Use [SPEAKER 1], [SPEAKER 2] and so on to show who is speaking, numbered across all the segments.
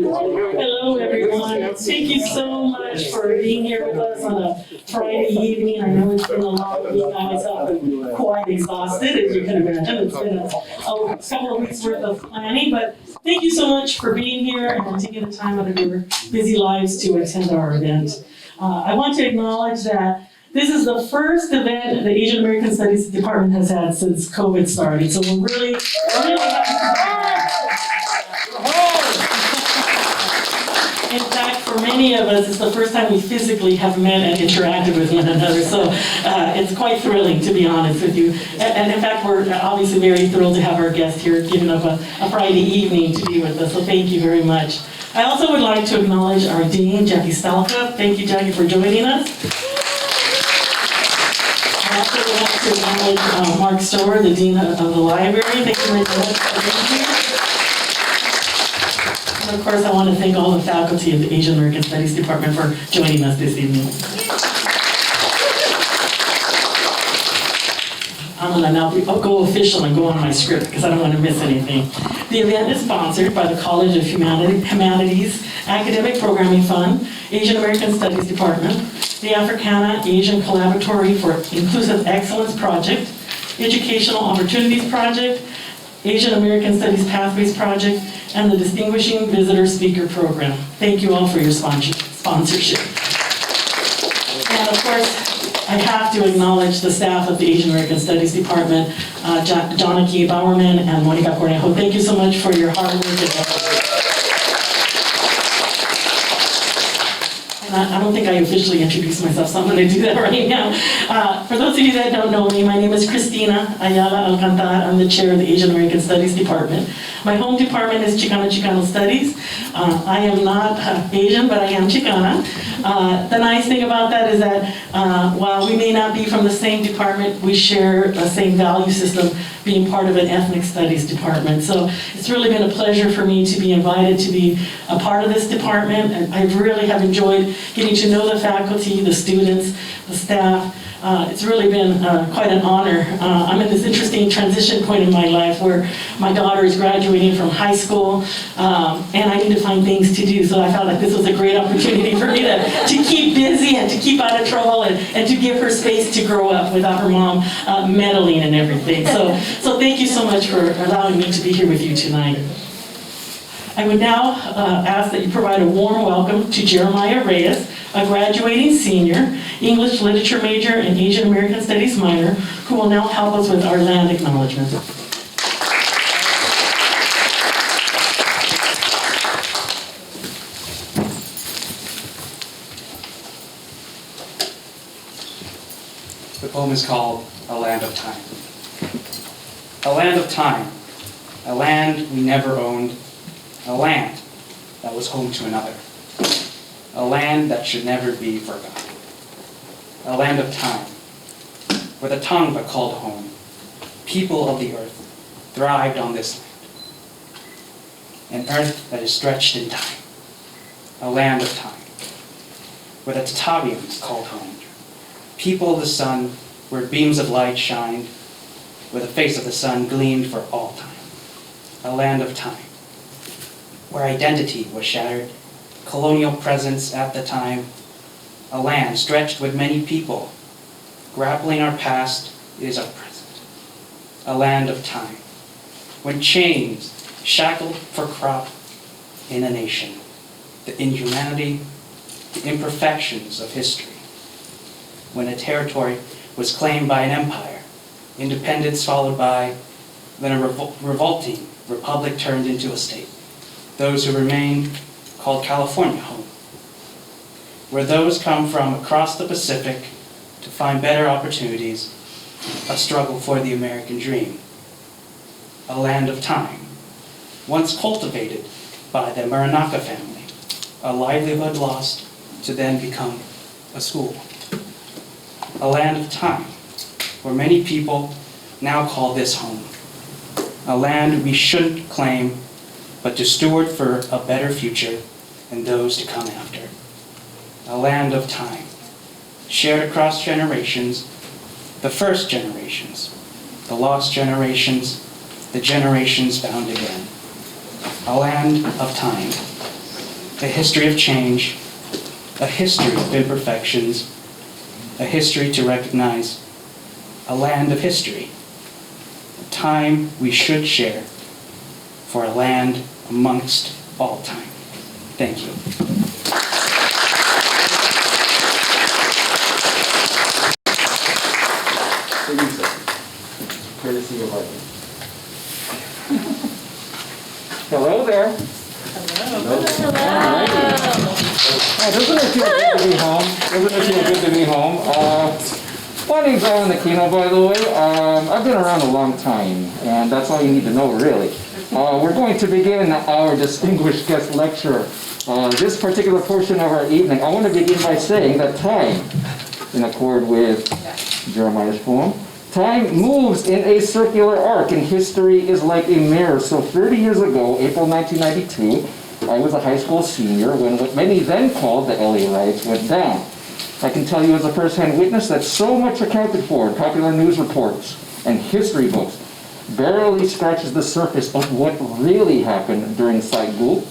[SPEAKER 1] Hello, everyone. Thank you so much for being here with us on a Friday evening. I know it's been a long week. I myself am quite exhausted, as you can imagine. It's been a couple of weeks worth of planning, but thank you so much for being here and taking the time out of your busy lives to attend our event. I want to acknowledge that this is the first event the Asian American Studies Department has had since COVID started, so we're really happy. In fact, for many of us, it's the first time we physically have met and interacted with one another, so it's quite thrilling, to be honest with you. And in fact, we're obviously very thrilled to have our guest here giving up a Friday evening to be with us, so thank you very much. I also would like to acknowledge our Dean, Jackie Stalka. Thank you, Jackie, for joining us. I also would like to acknowledge Mark Stower, the Dean of the Library. Thank you very much for being here. And of course, I want to thank all the faculty of the Asian American Studies Department for joining us this evening. I'm going to now go official and go on my script because I don't want to miss anything. The event is sponsored by the College of Humanities Academic Programming Fund, Asian American Studies Department, the Africana Asian Collaboratory for Inclusive Excellence Project, Educational Opportunities Project, Asian American Studies Pathways Project, and the Distinguishing Visitor Speaker Program. Thank you all for your sponsorship. And of course, I have to acknowledge the staff of the Asian American Studies Department, Janaki Bowerman and Monica Cornejo. Thank you so much for your hard work and effort. And I don't think I officially introduced myself, so I'm going to do that right now. For those of you that don't know me, my name is Cristina Ayala Alcantar. I'm the chair of the Asian American Studies Department. My home department is Chicano Studies. I am not Asian, but I am Chicana. The nice thing about that is that while we may not be from the same department, we share the same value system, being part of an ethnic studies department. So it's really been a pleasure for me to be invited to be a part of this department, and I really have enjoyed getting to know the faculty, the students, the staff. It's really been quite an honor. I'm in this interesting transition point in my life where my daughter is graduating from high school, and I need to find things to do. So I felt like this was a great opportunity for me to keep busy and to keep out of trouble and to give her space to grow up without her mom meddling and everything. So thank you so much for allowing me to be here with you tonight. I would now ask that you provide a warm welcome to Jeremiah Reyes, a graduating senior, English literature major and Asian American Studies minor, who will now help us with our land acknowledgement.
[SPEAKER 2] The poem is called A Land of Time. A land of time, a land we never owned, a land that was home to another, a land that should never be forgotten, a land of time, with a tongue but called home. People of the earth thrived on this land, an earth that is stretched in time, a land of time, with a Tatavians called home. People of the sun, where beams of light shined, where the face of the sun gleamed for all time, a land of time, where identity was shattered, colonial presence at the time, a land stretched with many people, grappling our past is our present, a land of time, when chains shackled for crop in a nation, the inhumanity, the imperfections of history, when a territory was claimed by an empire, independence followed by, then a revolting republic turned into a state. Those who remain called California home, where those come from across the Pacific to find better opportunities, a struggle for the American dream, a land of time, once cultivated by the Maranaka family, a livelihood lost to then become a school, a land of time, where many people now call this home, a land we shouldn't claim, but to steward for a better future and those to come after. A land of time, shared across generations, the first generations, the lost generations, the generations found again. A land of time, a history of change, a history of imperfections, a history to recognize, a land of history, a time we should share for a land amongst all time. Thank you.
[SPEAKER 3] Courtesy of Arthur. Hello there. Hello. Doesn't it feel good to be home? Doesn't it feel good to be home? My name's Alan Aquino, by the way. I've been around a long time, and that's all you need to know, really. We're going to begin our distinguished guest lecture. This particular portion of our evening, I want to begin by saying that time, in accord with Jeremiah's poem, time moves in a circular arc, and history is like a mirror. So 30 years ago, April 1992, I was a high school senior when what many then called the LA riots went down. I can tell you as a first-hand witness that so much accounted for in popular news reports and history books barely scratches the surface of what really happened during Saigon.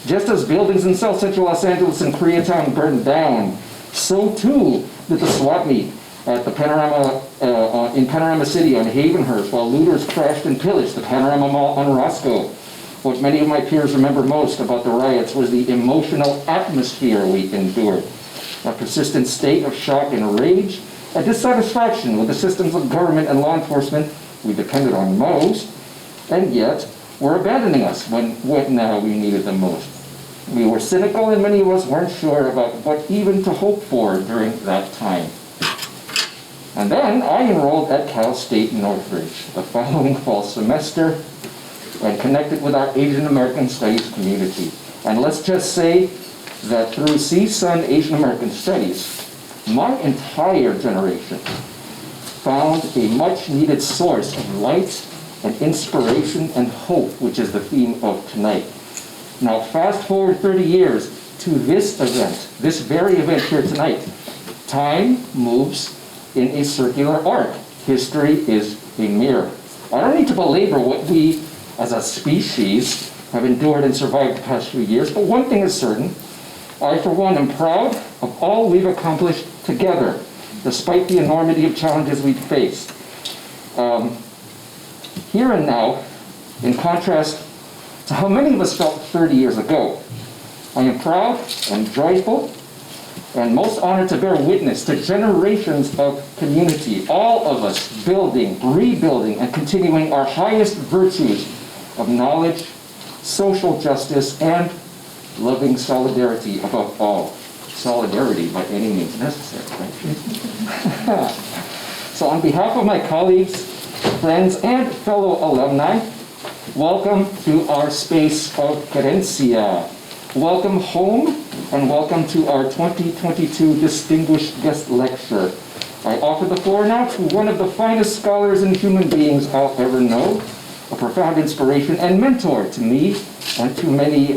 [SPEAKER 3] Just as buildings in South Central Los Angeles and Koreatown burned down, so too did the swap meet at the in Panorama City on Havenhurst, while looters crashed and pillaged the Panorama Mall on Roscoe. What many of my peers remember most about the riots was the emotional atmosphere we endured, a persistent state of shock and rage, a dissatisfaction with the systems of government and law enforcement we depended on most, and yet were abandoning us when we needed them most. We were cynical, and many of us weren't sure about what even to hope for during that time. And then I enrolled at Cal State Northridge the following fall semester and connected with our Asian American Studies community. And let's just say that through CSUN Asian American Studies, my entire generation found a much needed source of light and inspiration and hope, which is the theme of tonight. Now fast forward 30 years to this event, this very event here tonight. Time moves in a circular arc. History is a mirror. I don't need to belabor what we as a species have endured and survived the past few years, but one thing is certain. I, for one, am proud of all we've accomplished together, despite the enormity of challenges we've faced. Here and now, in contrast to how many of us felt 30 years ago, I am proud and joyful and most honored to bear witness to generations of community, all of us building, rebuilding, and continuing our highest virtues of knowledge, social justice, and loving solidarity above all. Solidarity by any means necessary, right? So on behalf of my colleagues, friends, and fellow alumni, welcome to our space of Querencia. Welcome home, and welcome to our 2022 Distinguished Guest Lecture. I offer the floor now to one of the finest scholars and human beings I'll ever know, a profound inspiration and mentor to me and to many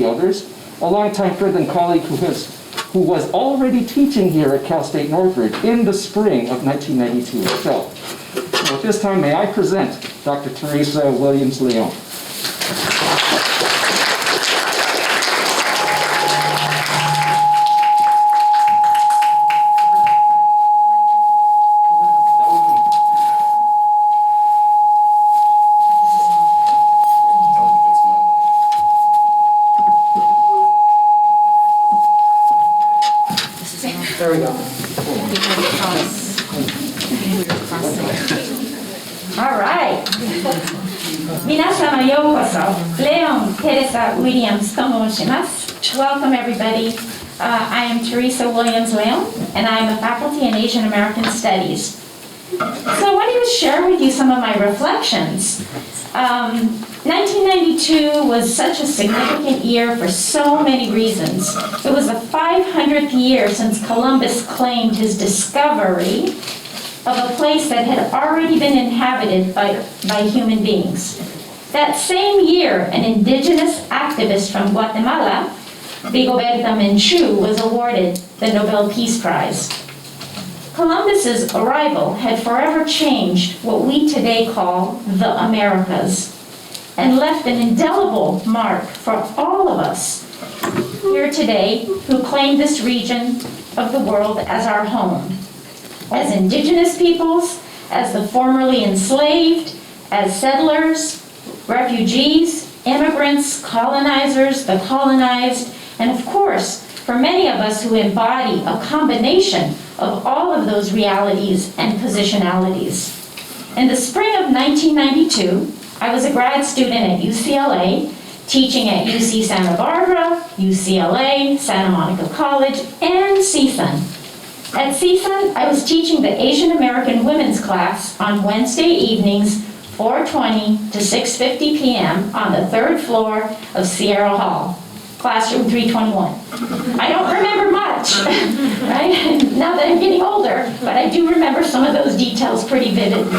[SPEAKER 3] others, a longtime friend and colleague who was already teaching here at Cal State Northridge in the spring of 1992 itself. So at this time, may I present Dr. Teresa Williams-Leon. There we go.
[SPEAKER 4] All right. 皆様ようこそ。レオン・テレサ・ウィリアムスと申します。Welcome everybody. I am Teresa Williams-Leon, and I am a faculty in Asian American Studies. So I wanted to share with you some of my reflections. 1992 was such a significant year for so many reasons. It was the 500th year since Columbus claimed his discovery of a place that had already been inhabited by human beings. That same year, an indigenous activist from Guatemala, Rigoberta Menchú, was awarded the Nobel Peace Prize. Columbus's arrival had forever changed what we today call the Americas and left an indelible mark for all of us here today who claim this region of the world as our home. As indigenous peoples, as the formerly enslaved, as settlers, refugees, immigrants, colonizers, the colonized, and of course, for many of us who embody a combination of all of those realities and positionalities. In the spring of 1992, I was a grad student at UCLA, teaching at UC Santa Barbara, UCLA, Santa Monica College, and CSUN. At CSUN, I was teaching the Asian American women's class on Wednesday evenings, 4:20 to 6:50 p.m. on the third floor of Sierra Hall, classroom 321. I don't remember much, right? Now that I'm getting older, but I do remember some of those details pretty vividly.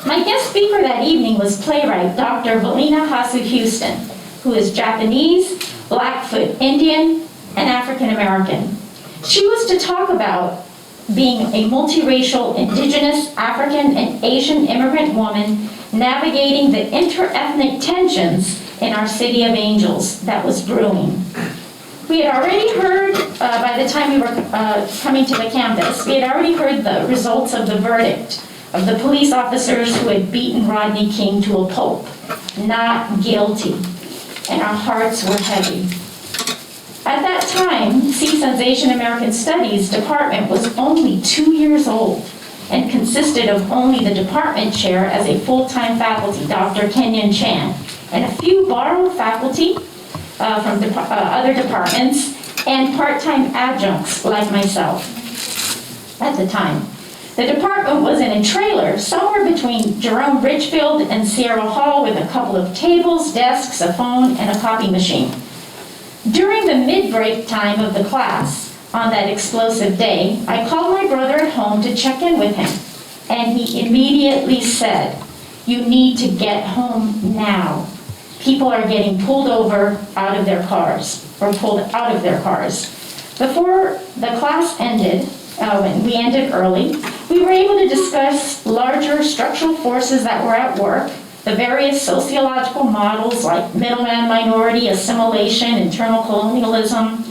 [SPEAKER 4] My guest speaker that evening was playwright Dr. Valina Hasu Houston, who is Japanese, Blackfoot Indian, and African American. She was to talk about being a multiracial, indigenous, African, and Asian immigrant woman navigating the inter-ethnic tensions in our city of angels that was brewing. We had already heard, by the time we were coming to the campus, we had already heard the results of the verdict of the police officers who had beaten Rodney King to a pulp. Not guilty. And our hearts were heavy. At that time, CSUN's Asian American Studies department was only 2 years old and consisted of only the department chair as a full-time faculty, Dr. Kenyon Chan, and a few borrowed faculty from other departments and part-time adjuncts like myself at the time. The department was in a trailer somewhere between Jerome Richfield and Sierra Hall with a couple of tables, desks, a phone, and a copy machine. During the mid-break time of the class on that explosive day, I called my brother at home to check in with him, and he immediately said, "You need to get home now. People are getting pulled over out of their cars, or pulled out of their cars." Before the class ended, when we ended early, we were able to discuss larger structural forces that were at work, the various sociological models like middleman minority, assimilation, internal colonialism.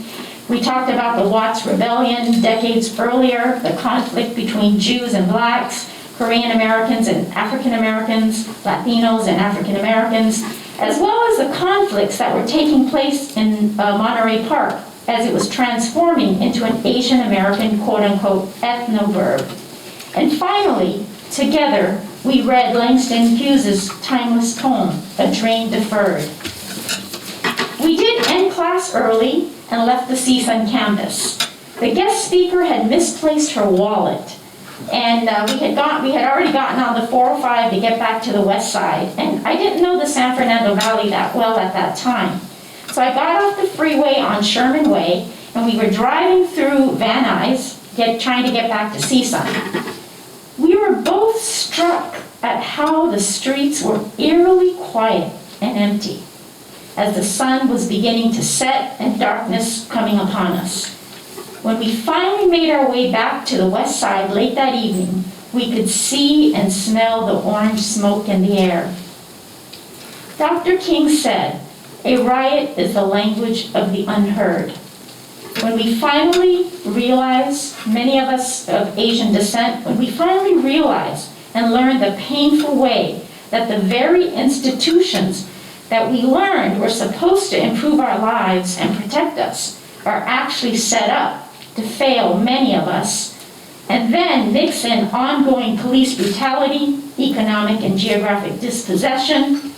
[SPEAKER 4] We talked about the Watts Rebellion decades earlier, the conflict between Jews and blacks, Korean Americans and African Americans, Latinos and African Americans, as well as the conflicts that were taking place in Monterey Park as it was transforming into an Asian American quote-unquote ethnoburb. And finally, together, we read Langston Hughes's timeless poem, A Dream Deferred. We did end class early and left the CSUN campus. The guest speaker had misplaced her wallet, and we had already gotten on the 405 to get back to the west side, and I didn't know the San Fernando Valley that well at that time. So I got off the freeway on Sherman Way, and we were driving through Van Nuys, trying to get back to CSUN. We were both struck at how the streets were eerily quiet and empty as the sun was beginning to set and darkness coming upon us. When we finally made our way back to the west side late that evening, we could see and smell the orange smoke in the air. Dr. King said, "A riot is the language of the unheard." When we finally realized, many of us of Asian descent, when we finally realized and learned the painful way that the very institutions that we learned were supposed to improve our lives and protect us are actually set up to fail many of us, and then mix in ongoing police brutality, economic and geographic dispossession,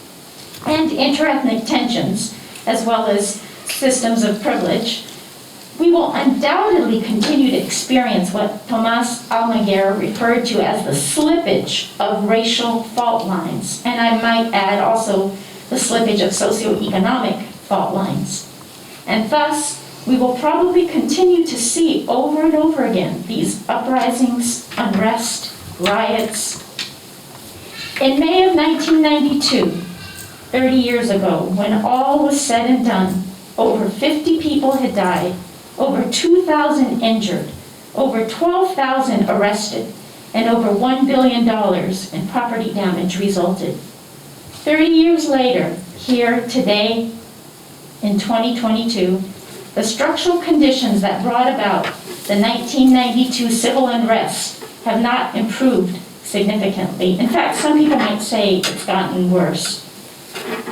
[SPEAKER 4] and interethnic tensions, as well as systems of privilege, we will undoubtedly continue to experience what Tomas Almaguer referred to as the slippage of racial fault lines, and I might add also the slippage of socioeconomic fault lines. And thus, we will probably continue to see over and over again these uprisings, unrest, riots. In May of 1992, 30 years ago, when all was said and done, over 50 people had died, over 2,000 injured, over 12,000 arrested, and over $1 billion in property damage resulted. 30 years later, here today, in 2022, the structural conditions that brought about the 1992 civil unrest have not improved significantly. In fact, some people might say it's gotten worse.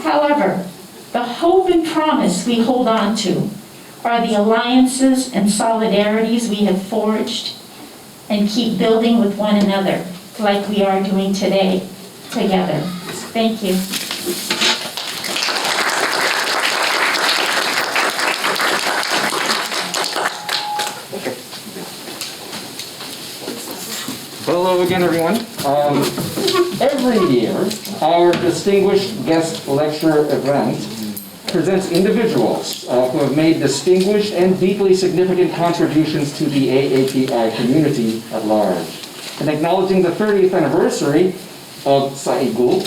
[SPEAKER 4] However, the hope and promise we hold on to are the alliances and solidarities we have forged and keep building with one another, like we are doing today, together. Thank you.
[SPEAKER 3] Hello again, everyone. Every year, our distinguished guest lecture event presents individuals who have made distinguished and deeply significant contributions to the AAPI community at large. And acknowledging the 30th anniversary of SAIGU,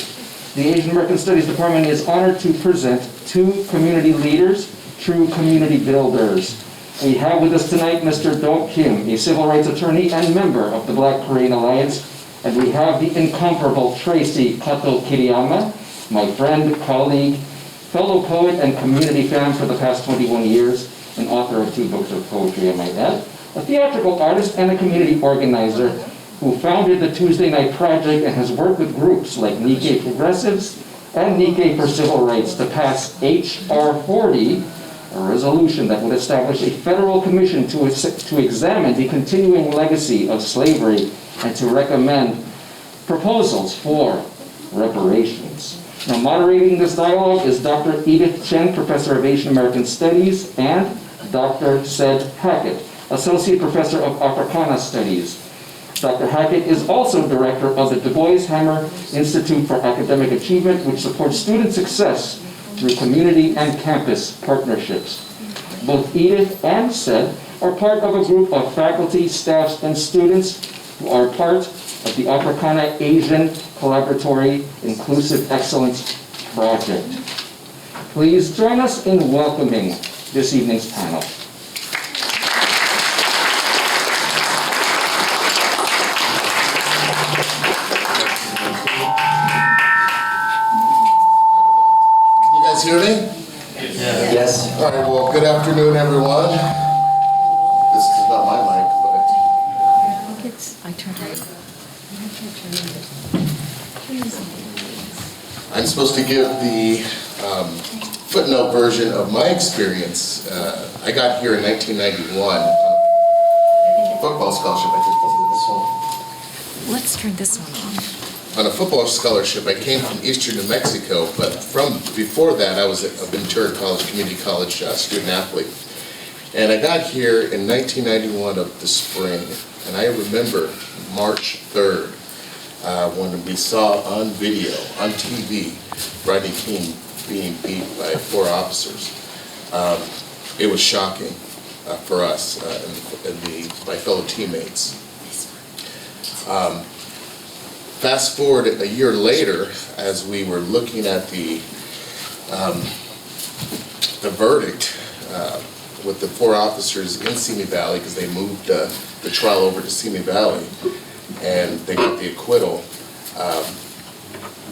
[SPEAKER 3] the Asian American Studies Department is honored to present two community leaders, true community builders. We have with us tonight Mr. Do Kim, a civil rights attorney and member of the Black Korean Alliance, and we have the incomparable Tracy Kato Kiriyama, my friend, colleague, fellow poet, and community fan for the past 21 years, and author of 2 books of poetry, I might add, a theatrical artist and a community organizer who founded the Tuesday Night Project and has worked with groups like Nikkei Progressives and Nikkei for Civil Rights to pass H.R. 40, a resolution that would establish a federal commission to examine the continuing legacy of slavery and to recommend proposals for reparations. Now, moderating this dialogue is Dr. Edith Chen, Professor of Asian American Studies, and Dr. Sed Hackett, Associate Professor of Africana Studies. Dr. Hackett is also Director of the Du Bois Hammer Institute for Academic Achievement, which supports student success through community and campus partnerships. Both Edith and Sed are part of a group of faculty, staffs, and students who are part of the Africana Asian Collaboratory Inclusive Excellence Project. Please join us in welcoming this evening's panel.
[SPEAKER 5] Hear me?
[SPEAKER 6] Yes.
[SPEAKER 5] All right, well, good afternoon, everyone. This is not my mic,
[SPEAKER 7] I turned it.
[SPEAKER 5] but I'm supposed to give the footnote version of my experience. I got here in 1991 football scholarship.
[SPEAKER 7] Let's turn this one off.
[SPEAKER 5] On a football scholarship. I came from eastern New Mexico, but from before that, I was a Ventura College, community college student athlete. And I got here in 1991 of the spring, and I remember March 3rd, when we saw on video, on TV, Rodney King being beat by 4 officers. It was shocking for us and my fellow teammates. Fast forward a year later, as we were looking at the verdict with the 4 officers in Simi Valley, because they moved the trial over to Simi Valley, and they got the acquittal.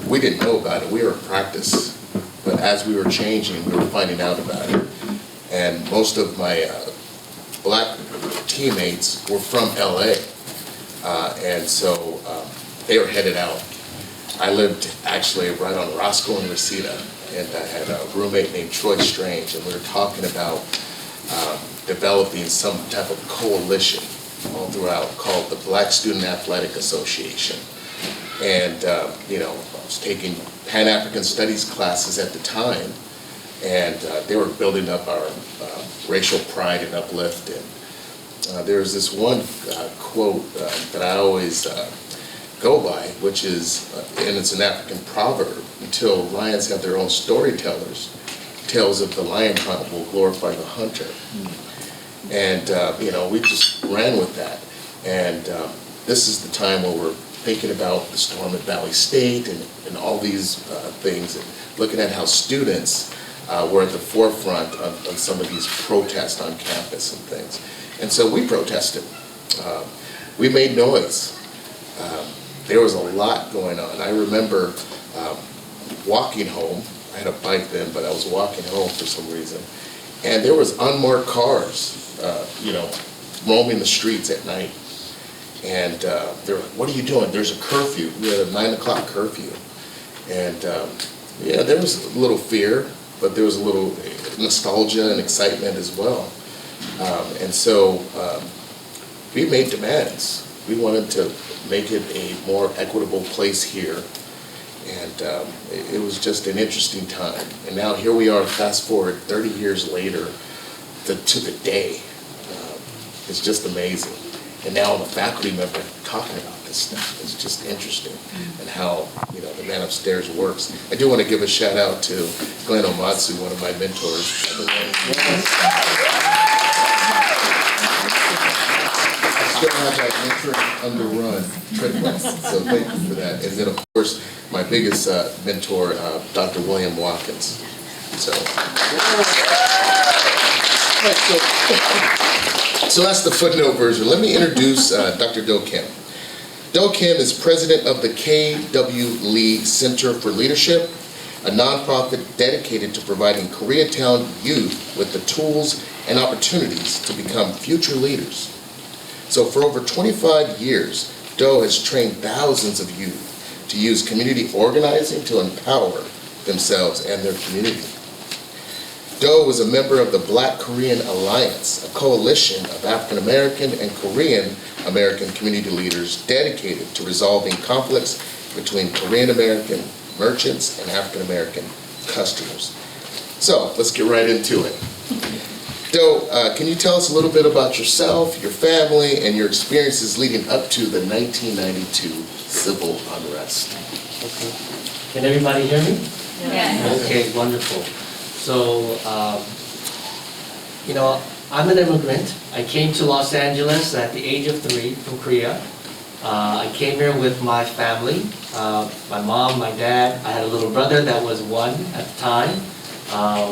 [SPEAKER 5] We didn't know about it. We were in practice, but as we were changing, we were finding out about it. And most of my black teammates were from LA, and so they were headed out. I lived actually right on Roscoe and Reseda, and I had a roommate named Troy Strange, and we were talking about developing some type of coalition all throughout called the Black Student Athletic Association. And I was taking Pan-African Studies classes at the time, and they were building up our racial pride and uplift. And there's this one quote that I always go by, which is, and it's an African proverb, until lions have their own storytellers, tales of the lion hunt will glorify the hunter. And we just ran with that. And this is the time where we're thinking about the storm at Valley State and all these things, and looking at how students were at the forefront on some of these protests on campus and things. And so we protested. We made noise. There was a lot going on. I remember walking home I had a bike then, but I was walking home for some reason. And there was unmarked cars, roaming the streets at night. And they were like, "What are you doing? There's a curfew." We had a 9 o'clock curfew. And there was a little fear, but there was a little nostalgia and excitement as well. And so we made demands. We wanted to make it a more equitable place here. And it was just an interesting time. And now here we are, fast forward 30 years later to the day. It's just amazing. And now I'm a faculty member talking about this stuff. It's just interesting and how, the man upstairs works. I do want to give a shout out to Glenn Omatsu, one of my mentors. I still have that mentoring underrun triplets, so thank you for that. And then, of course, my biggest mentor, Dr. William Watkins. So that's the footnote version. Let me introduce Dr. Do Kim. Do Kim is president of the K.W. Lee Center for Leadership, a nonprofit dedicated to providing Koreatown youth with the tools and opportunities to become future leaders. So for over 25 years, Do has trained thousands of youth to use community organizing to empower themselves and their community. Do was a member of the Black Korean Alliance, a coalition of African American and Korean American community leaders dedicated to resolving conflicts between Korean American merchants and African American customers. So let's get right into it. Do, can you tell us a little bit about yourself, your family, and your experiences leading up to the 1992 civil unrest?
[SPEAKER 6] Okay. Can everybody hear me?
[SPEAKER 4] Yes.
[SPEAKER 6] Okay, wonderful. So, I'm an immigrant. I came to Los Angeles at the age of 3 from Korea. I came here with my family, my mom, my dad. I had a little brother that was 1 at the time.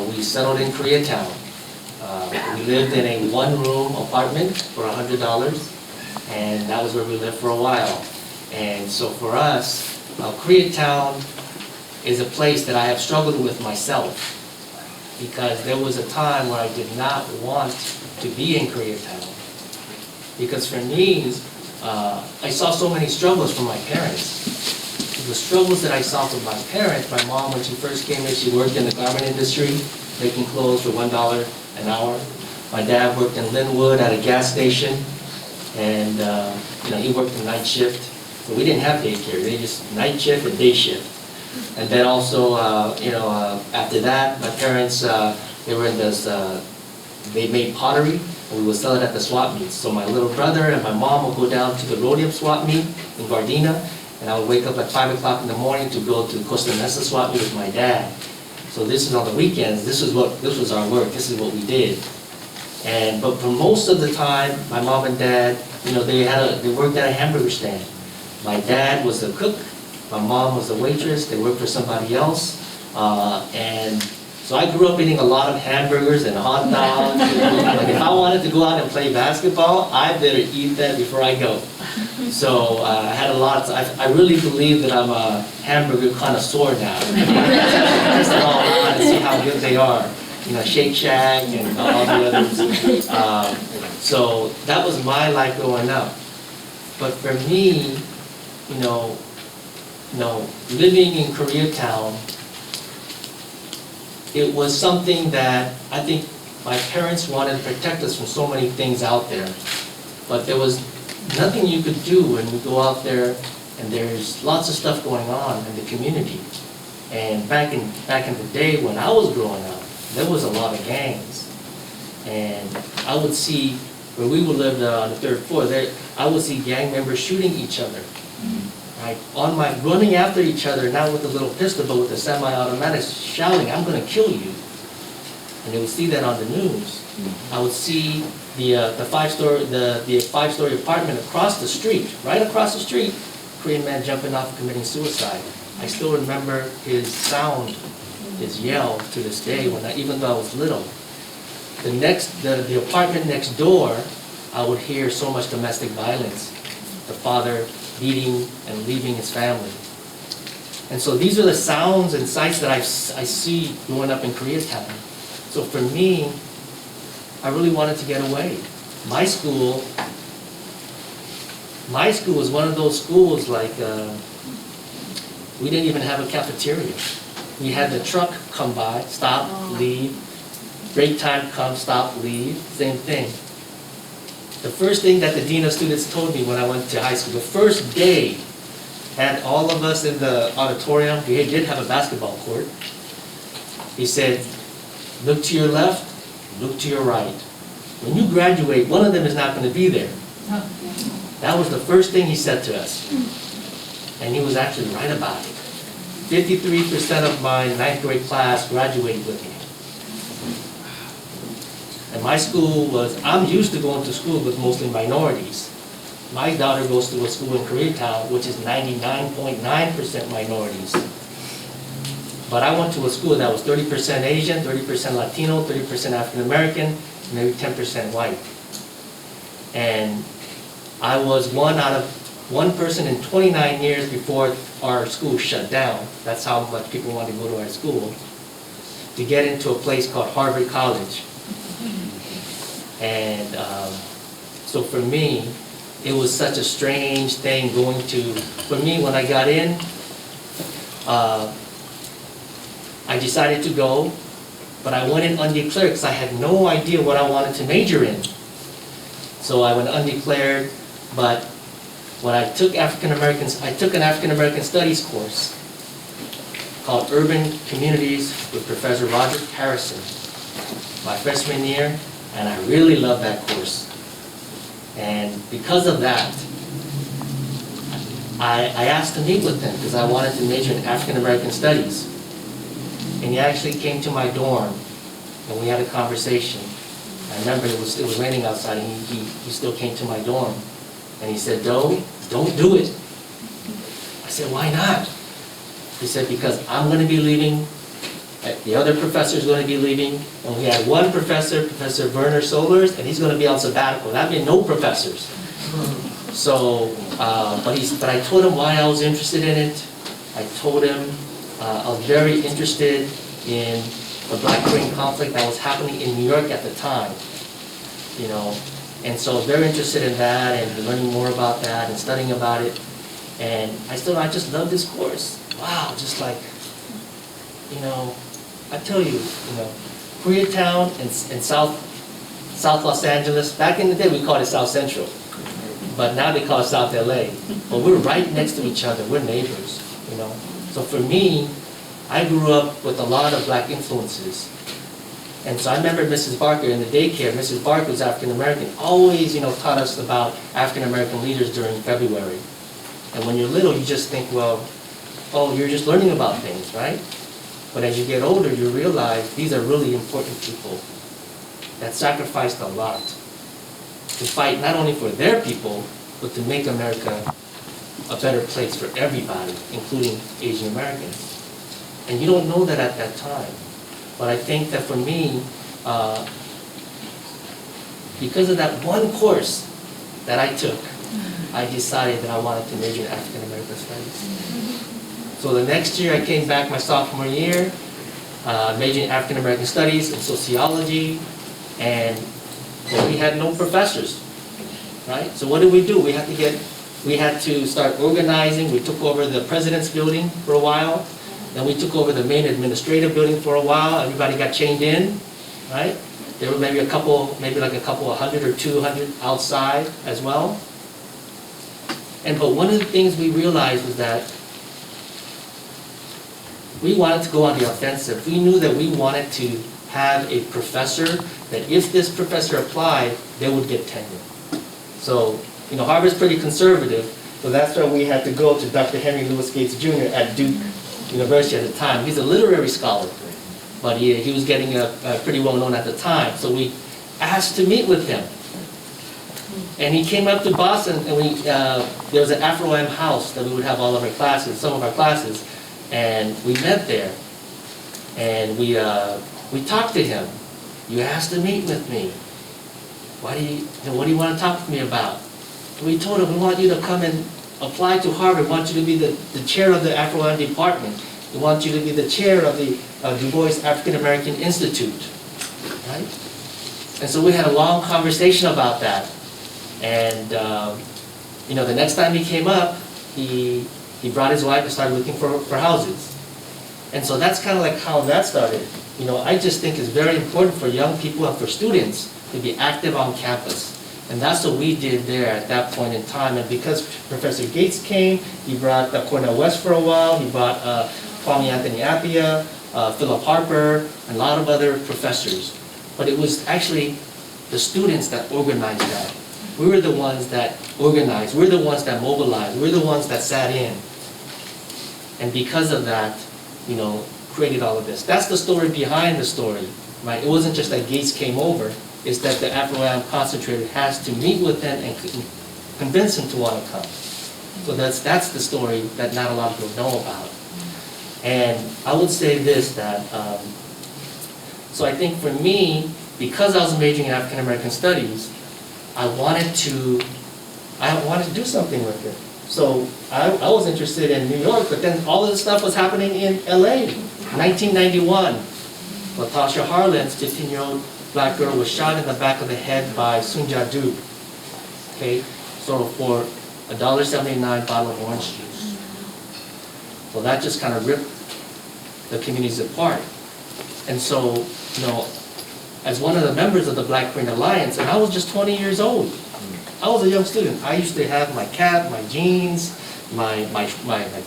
[SPEAKER 6] We settled in Koreatown. We lived in a 1-room apartment for $100, and that was where we lived for a while. And so for us, Koreatown is a place that I have struggled with myself, because there was a time where I did not want to be in Koreatown. Because for me, I saw so many struggles from my parents. The struggles that I saw from my parents, my mom, when she first came here, she worked in the garment industry, making clothes for $1 an hour. My dad worked in Linwood at a gas station, and he worked the night shift. So we didn't have daycare, they just night shift and day shift. And then also, after that, my parents, they were in this, they made pottery, and we would sell it at the swap meets. So my little brother and my mom would go down to the Rhodium swap meet in Gardena, and I would wake up at 5 o'clock in the morning to go to Costa Mesa swap meet with my dad. So this is on the weekends, this was our work, this is what we did. But for most of the time, my mom and dad, they worked at a hamburger stand. My dad was the cook, my mom was the waitress, they worked for somebody else. And so I grew up eating a lot of hamburgers and hot dogs. Like if I wanted to go out and play basketball, I better eat that before I go. So I had a lot, I really believe that I'm a hamburger connoisseur now. Just all out and see how good they are. Shake Shack and all the others. So that was my life growing up. But for me, living in Koreatown, it was something that I think my parents wanted to protect us from so many things out there. But there was nothing you could do when you go out there and there's lots of stuff going on in the community. And back in the day when I was growing up, there was a lot of gangs. And I would see, where we would live on the 3rd floor, I would see gang members shooting each other. Running after each other, not with a little pistol, but with a semi-automatic, shouting, "I'm going to kill you." And they would see that on the news. I would see the 5-story apartment across the street, right across the street, Korean man jumping off and committing suicide. I still remember his sound, his yell to this day, even though I was little. The apartment next door, I would hear so much domestic violence. The father beating and leaving his family. And so these are the sounds and sights that I see growing up in Koreatown. So for me, I really wanted to get away. My school was one of those schools like, we didn't even have a cafeteria. We had the truck come by, stop, leave, break time come, stop, leave, same thing. The first thing that the dean of students told me when I went to high school, the first day, had all of us in the auditorium, we did have a basketball court. He said, look to your left, look to your right. When you graduate, one of them is not going to be there. That was the first thing he said to us. And he was actually right about it. 53% of my 9th grade class graduated with me. And my school was, I'm used to going to school with mostly minorities. My daughter goes to a school in Koreatown, which is 99.9% minorities. But I went to a school that was 30% Asian, 30% Latino, 30% African American, maybe 10% white. And I was one person in 29 years before our school shut down. That's how much people wanted to go to our school, to get into a place called Harvard College. And so for me, it was such a strange thing going to, for me when I got in, I decided to go, but I went in undeclared because I had no idea what I wanted to major in. So I went undeclared, but when I took I took an African American Studies course called Urban Communities with Professor Roger Harrison my freshman year, and I really loved that course. And because of that, I asked to meet with him because I wanted to major in African American Studies. And he actually came to my dorm and we had a conversation. I remember it was raining outside and he still came to my dorm. And he said, "Doe, don't do it." I said, "Why not?" He said, "Because I'm going to be leaving, the other professor is going to be leaving, and we had one professor, Professor Werner Solers, and he's going to be on sabbatical. That means no professors." So, but I told him why I was interested in it. I told him I was very interested in the Black-Korean conflict that was happening in New York at the time, you know. And so very interested in that and learning more about that and studying about it. And I just love this course. Wow, just like, you know, I tell you, Koreatown and South Los Angeles, back in the day we called it South Central, but now they call it South LA. But we're right next to each other, we're neighbors, you know. So for me, I grew up with a lot of Black influences. And so I remember Mrs. Barker in the daycare, Mrs. Barker was African American, always, taught us about African American leaders during February. And when you're little, you just think, well, oh, you're just learning about things, right? But as you get older, you realize these are really important people that sacrificed a lot to fight not only for their people, but to make America a better place for everybody, including Asian Americans. And you don't know that at that time. But I think that for me, because of that one course that I took, I decided that I wanted to major in African American Studies. So the next year I came back my sophomore year, majoring in African American Studies and sociology, and we had no professors, right? So what did we do? We had to start organizing. We took over the president's building for a while. Then we took over the main administrative building for a while. Everybody got chained in, right? There were maybe like a couple 100 or 200 outside as well. But one of the things we realized was that we wanted to go on the offensive. We knew that we wanted to have a professor that if this professor applied, they would get tenure. So, Harvard's pretty conservative, so that's why we had to go to Dr. Henry Louis Gates Jr. at Duke University at the time. He's a literary scholar, but he was getting pretty well known at the time. So we asked to meet with him. And he came up to Boston, and there was an Afro-Am house that we would have all of our classes, some of our classes, and we met there. And we talked to him. "You asked to meet with me. What do you want to talk to me about?" And we told him, "We want you to come and apply to Harvard, want you to be the chair of the Afro-American department. They want you to be the chair of the Du Bois African American Institute, right? And so we had a long conversation about that. And, the next time he came up, he brought his wife and started looking for houses. And so that's kind of like how that started. I just think it's very important for young people and for students to be active on campus. And that's what we did there at that point in time. And because Professor Gates came, he brought Cornell West for a while, he brought Kwame Anthony Appiah, Philip Harper, and a lot of other professors. But it was actually the students that organized that. We were the ones that organized, we're the ones that mobilized, we're the ones that sat in. And because of that, created all of this. That's the story behind the story, right? It wasn't just that Gates came over, it's that the Afro-Am Concentrator has to meet with them and convince them to want to come. So that's the story that not a lot of people know about. And I would say this, that, so I think for me, because I was majoring in African American Studies, I wanted to do something with it. So I was interested in New York, but then all of this stuff was happening in LA. 1991, Latasha Harlan's 15-year-old black girl was shot in the back of the head by Sunja Du. Okay, so for a $1.79 bottle of orange juice. So that just kind of ripped the communities apart. And so, as one of the members of the Black Korean Alliance, and I was just 20 years old. I was a young student. I used to have my cap, my jeans, my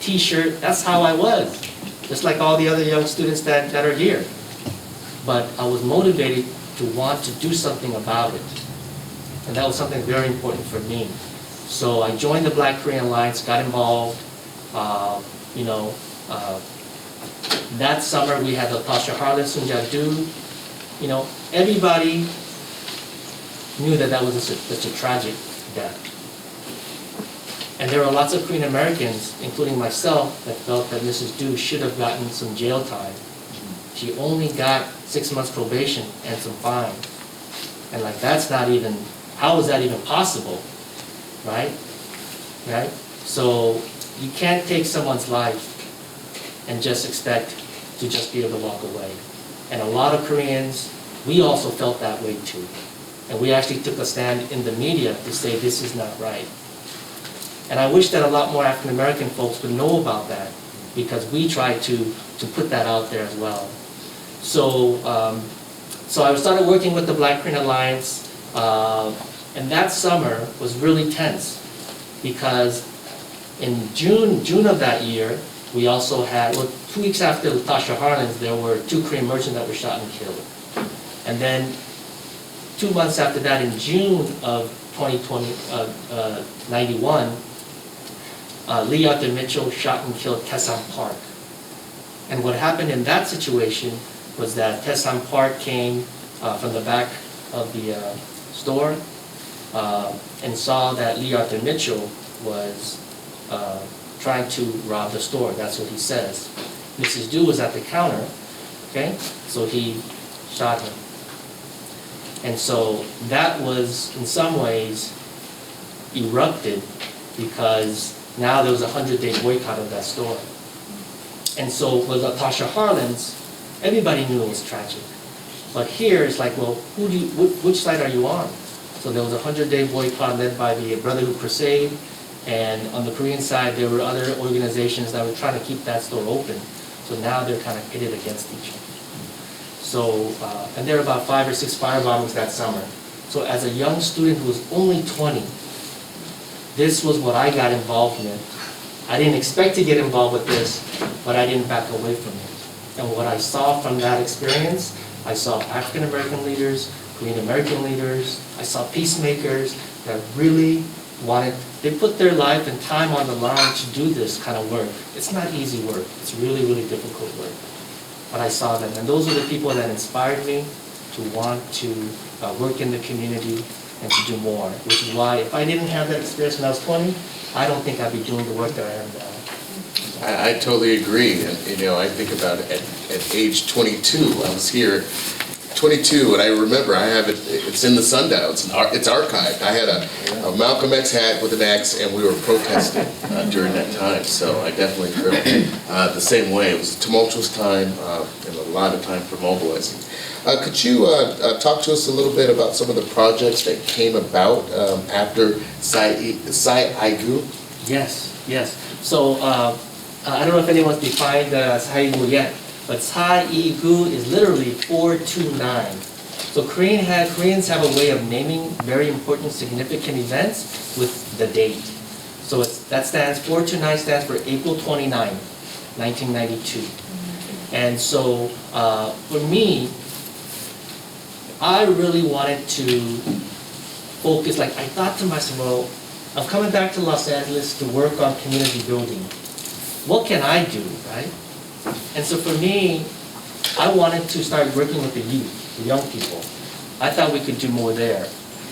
[SPEAKER 6] t-shirt. That's how I was. Just like all the other young students that are here. But I was motivated to want to do something about it. And that was something very important for me. So I joined the Black Korean Alliance, got involved. That summer we had Latasha Harlan, Sunja Du. Everybody knew that was such a tragic death. And there were lots of Korean Americans, including myself, that felt that Mrs. Du should have gotten some jail time. She only got 6 months probation and some fine. And that's not even, how is that even possible, right? Right? So you can't take someone's life and just expect to just be able to walk away. And a lot of Koreans, we also felt that way too. And we actually took a stand in the media to say this is not right. And I wish that a lot more African American folks would know about that, because we tried to put that out there as well. So, so I started working with the Black Korean Alliance, and that summer was really tense, because in June of that year, we also had, 2 weeks after Latasha Harlan's, there were 2 Korean merchants that were shot and killed. And then 2 months after that, in June of 91, Lee Arthur Mitchell shot and killed Tessan Park. And what happened in that situation was that Tessan Park came from the back of the store and saw that Lee Arthur Mitchell was trying to rob the store. That's what he says. Mrs. Du was at the counter, okay? So he shot him. And so that was, in some ways, erupted, because now there was a 100-day boycott of that store. And so with Latasha Harlan's, everybody knew it was tragic. But here it's like, well, which side are you on? So there was a 100-day boycott led by the Brotherhood Crusade, and on the Korean side there were other organizations that were trying to keep that store open. So now they're kind of pitted against each other. So, and there were about 5 or 6 firebombings that summer. So as a young student who was only 20, this was what I got involved in. I didn't expect to get involved with this, but I didn't back away from it. And what I saw from that experience, I saw African American leaders, Korean American leaders, I saw peacemakers that really wanted, they put their life and time on the line to do this kind of work. It's not easy work. It's really, really difficult work. But I saw them, and those were the people that inspired me to want to work in the community and to do more, which is why if I didn't have that experience when I was 20, I don't think I'd be doing the work that I am now.
[SPEAKER 5] I totally agree. And, I think about at age 22, I was here 22, and I remember I have it, it's in the sundial, it's archived. I had a Malcolm X hat with an X, and we were protesting during that time, so I definitely feel the same way. It was a tumultuous time and a lot of time for mobilizing. Could you talk to us a little bit about some of the projects that came about after Saigu?
[SPEAKER 6] Yes. So, I don't know if anyone's defined Saigu yet, but Saigu is literally 429. So Koreans have a way of naming very important, significant events with the date. So that stands, 429 stands for April 29, 1992. And so, for me, I really wanted to focus, like I thought to myself, well, I'm coming back to Los Angeles to work on community building. What can I do, right? And so for me, I wanted to start working with the youth, the young people. I thought we could do more there.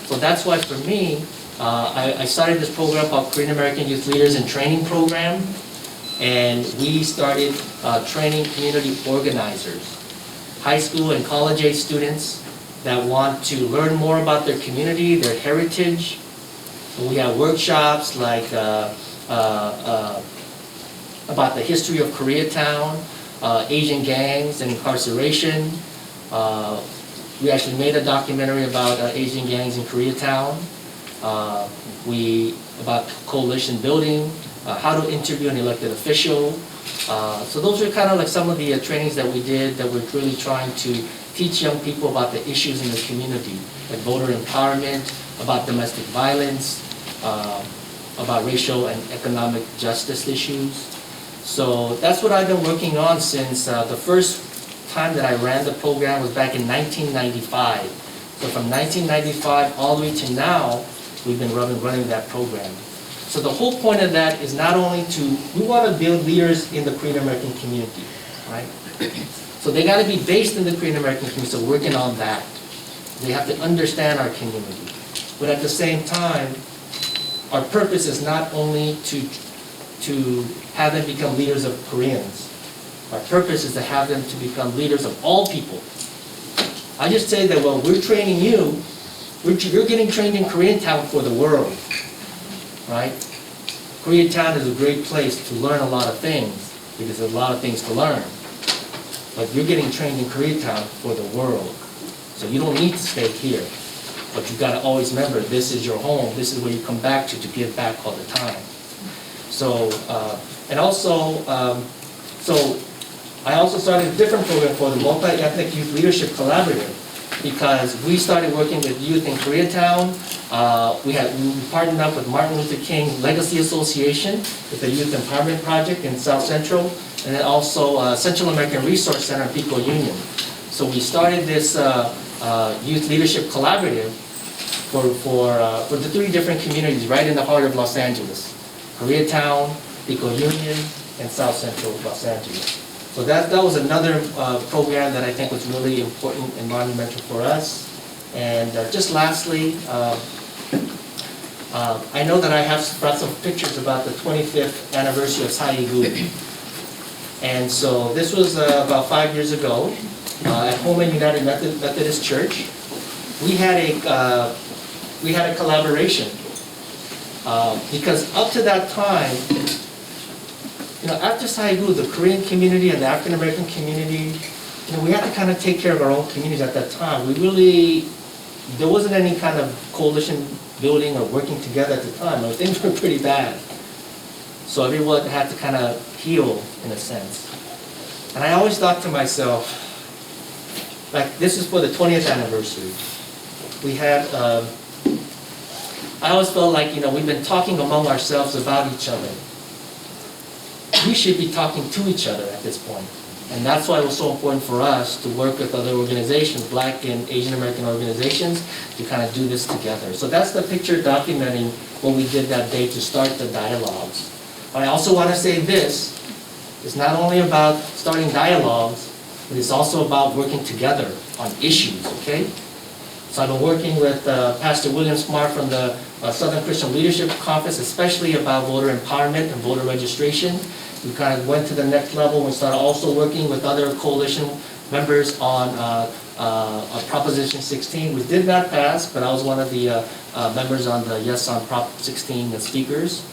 [SPEAKER 6] So that's why for me, I started this program called Korean American Youth Leaders in Training Program. And we started training community organizers, high school and college age students that want to learn more about their community, their heritage. So we have workshops like about the history of Koreatown, Asian gangs and incarceration. We actually made a documentary about Asian gangs in Koreatown. About coalition building, how to interview an elected official. So those are kind of like some of the trainings that we did that we're really trying to teach young people about the issues in the community, like voter empowerment, about domestic violence, about racial and economic justice issues. So that's what I've been working on since the first time that I ran the program was back in 1995. So from 1995 all the way to now, we've been running that program. So the whole point of that is not only we want to build leaders in the Korean American community, right? So they got to be based in the Korean American community, so working on that. They have to understand our community. But at the same time, our purpose is not only to have them become leaders of Koreans. Our purpose is to have them to become leaders of all people. I just say that, well, we're training you, you're getting trained in Koreatown for the world, right? Koreatown is a great place to learn a lot of things, because there's a lot of things to learn. But you're getting trained in Koreatown for the world. So you don't need to stay here. But you gotta always remember, this is your home, this is where you come back to give back all the time. So, and also, so I also started a different program called the Multi-Ethnic Youth Leadership Collaborative, because we started working with youth in Koreatown. We partnered up with Martin Luther King Legacy Association with the Youth Empowerment Project in South Central, and then also Central American Resource Center in Pico Union. So we started this youth leadership collaborative for the three different communities right in the heart of Los Angeles: Koreatown, Pico Union, and South Central Los Angeles. So that was another program that I think was really important and monumental for us. And just lastly, I know that I have brought some pictures about the 25th anniversary of Saigu. And so this was about 5 years ago at Home United Methodist Church. We had a collaboration because up to that time, after Saigu, the Korean community and the African American community, we had to kind of take care of our own communities at that time. There wasn't any kind of coalition building or working together at the time. Things were pretty bad. So everyone had to kind of heal in a sense. And I always thought to myself, like this is for the 20th anniversary. We had, I always felt like, we've been talking among ourselves about each other. We should be talking to each other at this point. And that's why it was so important for us to work with other organizations, Black and Asian American organizations, to kind of do this together. So that's the picture documenting what we did that day to start the dialogues. But I also want to say this, it's not only about starting dialogues, but it's also about working together on issues, okay? So I've been working with Pastor William Smart from the Southern Christian Leadership Conference, especially about voter empowerment and voter registration. We kind of went to the next level and started also working with other coalition members on on Proposition 16, which did not pass, but I was one of the members on the Yes on Prop 16 speakers.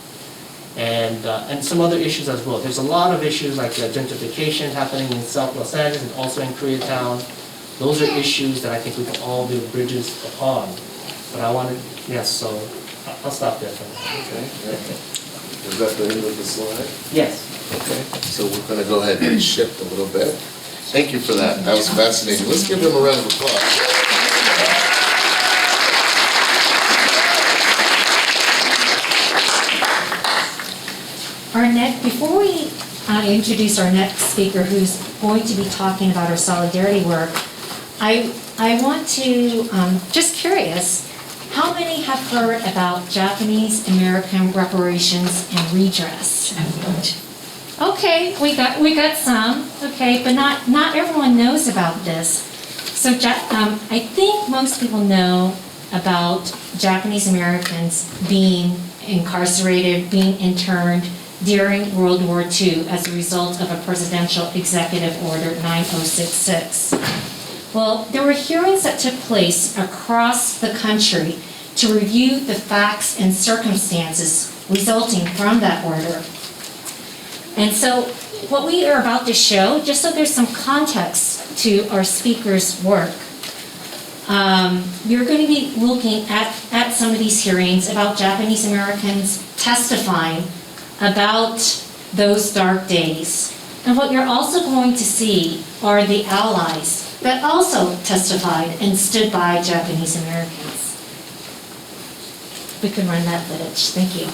[SPEAKER 6] And some other issues as well. There's a lot of issues like gentrification happening in South Los Angeles and also in Koreatown. Those are issues that I think we can all build bridges upon. But I wanted, yes, so I'll stop there for now.
[SPEAKER 5] Okay, yeah. Is that the end of the slide?
[SPEAKER 6] Yes.
[SPEAKER 5] Okay, so we're gonna go ahead and shift a little bit. Thank you for that. That was fascinating. Let's give them a round of applause.
[SPEAKER 8] Before we introduce our next speaker, who's going to be talking about our solidarity work, I want to, just curious, how many have heard about Japanese American reparations and redress? Okay, we got some, okay, but not everyone knows about this. So I think most people know about Japanese Americans being incarcerated, being interned during World War II as a result of a Presidential Executive Order 9066. Well, there were hearings that took place across the country to review the facts and circumstances resulting from that order. And so what we are about to show, just so there's some context to our speaker's work, you're going to be looking at some of these hearings about Japanese Americans testifying about those dark days. And what you're also going to see are the allies that also testified and stood by Japanese Americans. We can run that footage. Thank you.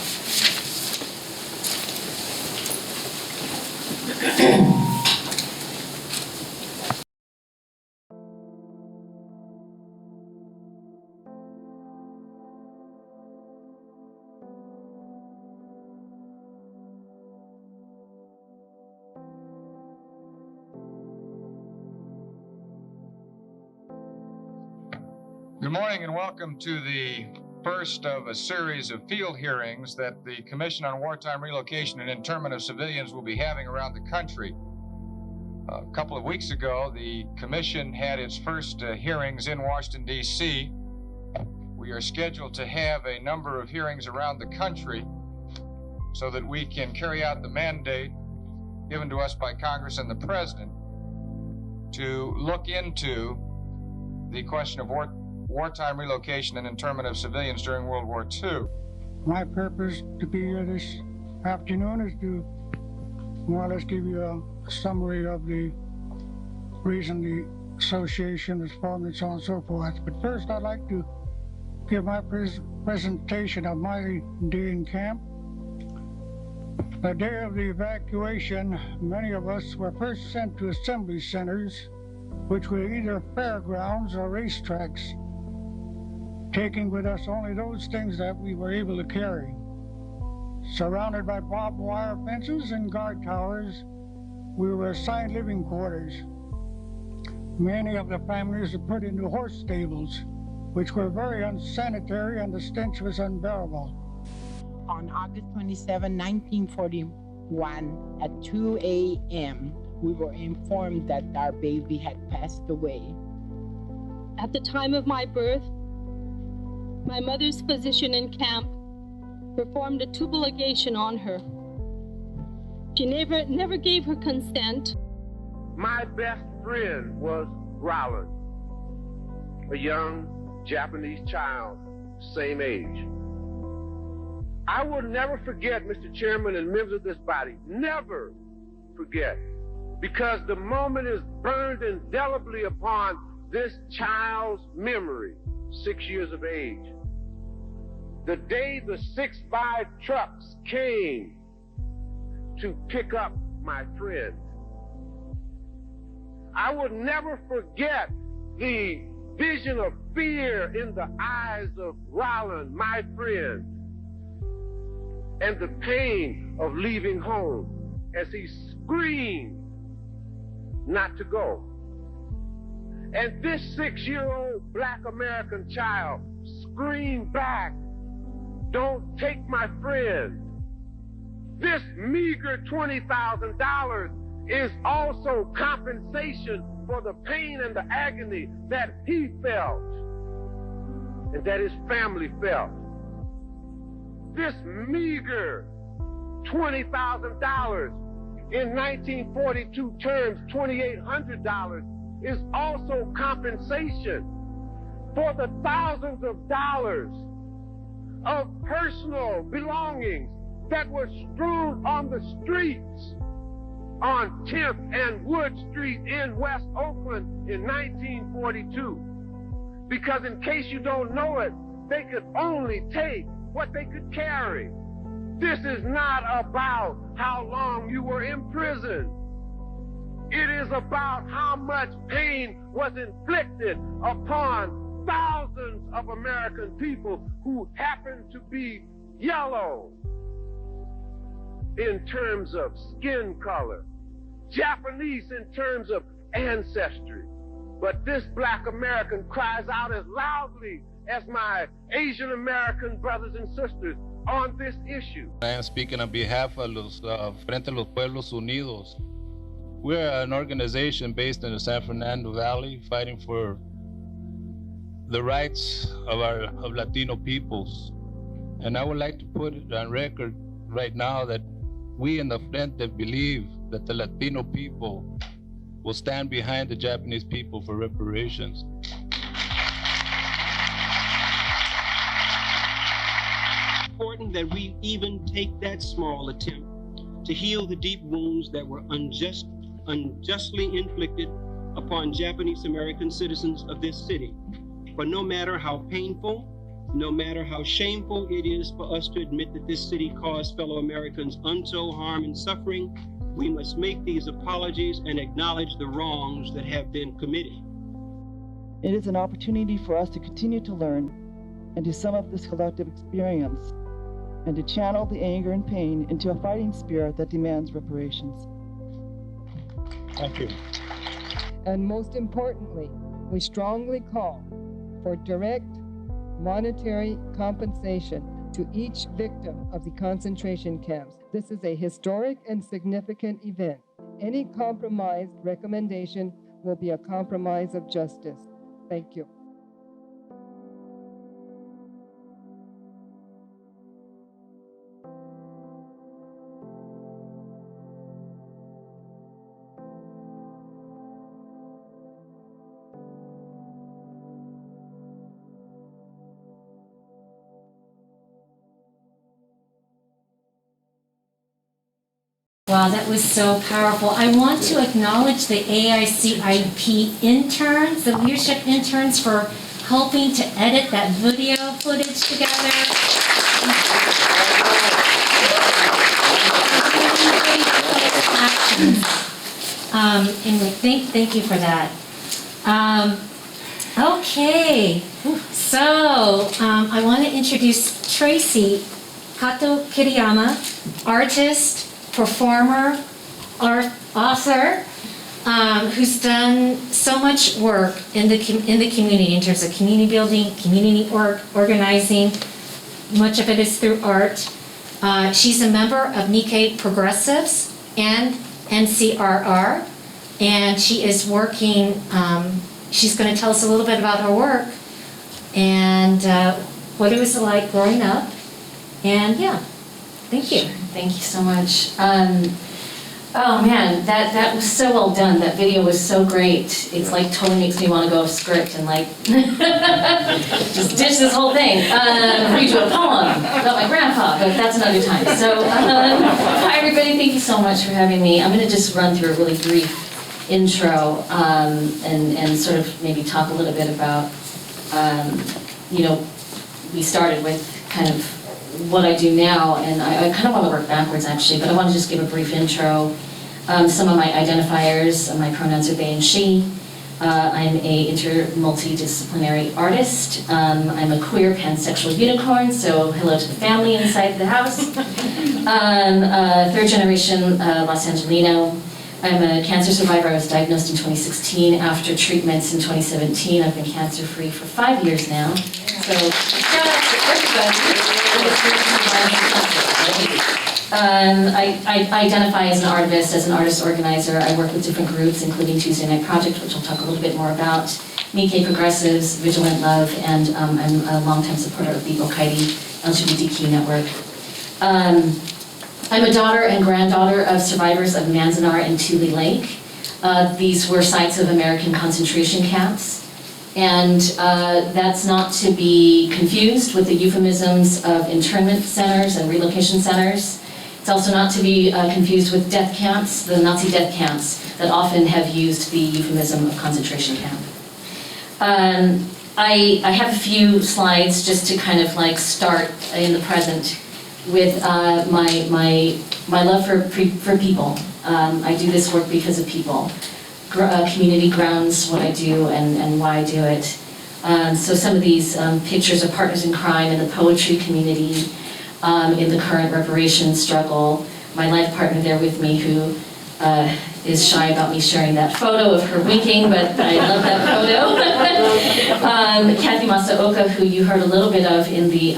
[SPEAKER 9] Good morning and welcome to the first of a series of field hearings that the Commission on Wartime Relocation and Internment of Civilians will be having around the country. A couple of weeks ago, the Commission had its first hearings in Washington, D.C. We are scheduled to have a number of hearings around the country so that we can carry out the mandate given to us by Congress and the President to look into the question of wartime relocation and internment of civilians during World War II.
[SPEAKER 10] My purpose to be here this afternoon is to more or less give you a summary of the reason the association was formed and so on and so forth. But first I'd like to give my presentation of my day in camp. The day of the evacuation, many of us were first sent to assembly centers, which were either fairgrounds or racetracks, taking with us only those things that we were able to carry. Surrounded by barbed wire fences and guard towers, we were assigned living quarters. Many of the families were put into horse stables, which were very unsanitary, and the stench was unbearable.
[SPEAKER 11] On August 27, 1941, at 2 a.m., we were informed that our baby had passed away.
[SPEAKER 12] At the time of my birth, my mother's physician in camp performed a tubal ligation on her. She never gave her consent.
[SPEAKER 13] My best friend was Rollins, a young Japanese child, same age. I will never forget, Mr. Chairman and members of this body, never forget, because the moment is burned indelibly upon this child's memory, 6 years of age. The day the 6-by trucks came to pick up my friend. I will never forget the vision of fear in the eyes of Rollin, my friend, and the pain of leaving home as he screamed not to go. And this 6-year-old Black American child screamed back, "Don't take my friend." This meager $20,000 is also compensation for the pain and the agony that he felt and that his family felt. This meager $20,000 in 1942 terms, $2,800, is also compensation for the thousands of dollars of personal belongings that were strewn on the streets on 10th and Wood Street in West Oakland in 1942. Because in case you don't know it, they could only take what they could carry. This is not about how long you were in prison. It is about how much pain was inflicted upon thousands of American people who happen to be yellow in terms of skin color, Japanese in terms of ancestry. But this black American cries out as loudly as my Asian American brothers and sisters on this issue.
[SPEAKER 14] I am speaking on behalf of Frente a los Pueblos Unidos. We're an organization based in the San Fernando Valley fighting for the rights of Latino peoples. And I would like to put it on record right now that we in the Frente believe that the Latino people will stand behind the Japanese people for reparations.
[SPEAKER 15] Important that we even take that small attempt to heal the deep wounds that were unjustly inflicted upon Japanese American citizens of this city. But no matter how painful, no matter how shameful it is for us to admit that this city caused fellow Americans untold harm and suffering, we must make these apologies and acknowledge the wrongs that have been committed.
[SPEAKER 16] It is an opportunity for us to continue to learn and to sum up this collective experience and to channel the anger and pain into a fighting spirit that demands reparations.
[SPEAKER 17] Thank you.
[SPEAKER 18] And most importantly, we strongly call for direct monetary compensation to each victim of the concentration camps. This is a historic and significant event. Any compromised recommendation will be a compromise of justice. Thank you.
[SPEAKER 8] Wow, that was so powerful. I want to acknowledge the AICIP interns, the leadership interns, for helping to edit that video footage together. Anyway, thank you for that. Okay, so I want to introduce Tracy Kato Kiriyama, artist, performer, author, who's done so much work in the community in terms of community building, community organizing. Much of it is through art. She's a member of Nikkei Progressives and NCRR, and she is working. She's going to tell us a little bit about her work and what it was like growing up. And yeah, thank you.
[SPEAKER 19] Thank you so much. Oh man, that was so well done. That video was so great. It's like totally makes me want to go off script and like just ditch this whole thing. Read you a poem about my grandpa, but that's another time. So hi everybody, thank you so much for having me. I'm going to just run through a really brief intro and sort of maybe talk a little bit about, we started with kind of what I do now, and I kind of want to work backwards actually, but I want to just give a brief intro. Some of my identifiers, my pronouns are they and she. I'm a multidisciplinary artist. I'm a queer pansexual unicorn, so hello to the family inside the house. Third generation Los Angelino. I'm a cancer survivor. I was diagnosed in 2016. After treatments in 2017, I've been cancer-free for 5 years now. So shout out to everybody for this great environment. I identify as an artivist, as an artist organizer. I work with different groups, including Tuesday Night Project, which I'll talk a little bit more about, Nikkei Progressives, Vigilant Love, and I'm a longtime supporter of the Okaidi LGBTQ network. I'm a daughter and granddaughter of survivors of Manzanar and Tule Lake. These were sites of American concentration camps. And that's not to be confused with the euphemisms of internment centers and relocation centers. It's also not to be confused with death camps, the Nazi death camps that often have used the euphemism of concentration camp. I have a few slides just to kind of like start in the present with my love for people. I do this work because of people. Community grounds what I do and why I do it. So some of these pictures of partners in crime in the poetry community, in the current reparations struggle. My life partner there with me who is shy about me sharing that photo of her winking, but I love that photo. Kathy Masaoka, who you heard a little bit of in the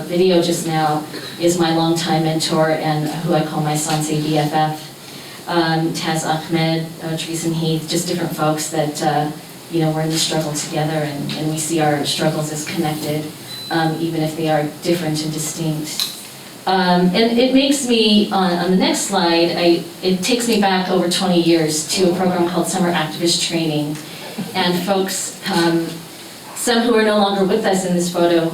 [SPEAKER 19] video just now, is my longtime mentor and who I call my Sansei BFF. Taz Ahmed, Teresa Heath, just different folks that we're in the struggle together, and we see our struggles as connected, even if they are different and distinct. And it makes me, on the next slide, it takes me back over 20 years to a program called Summer Activist Training. And folks, some who are no longer with us in this photo,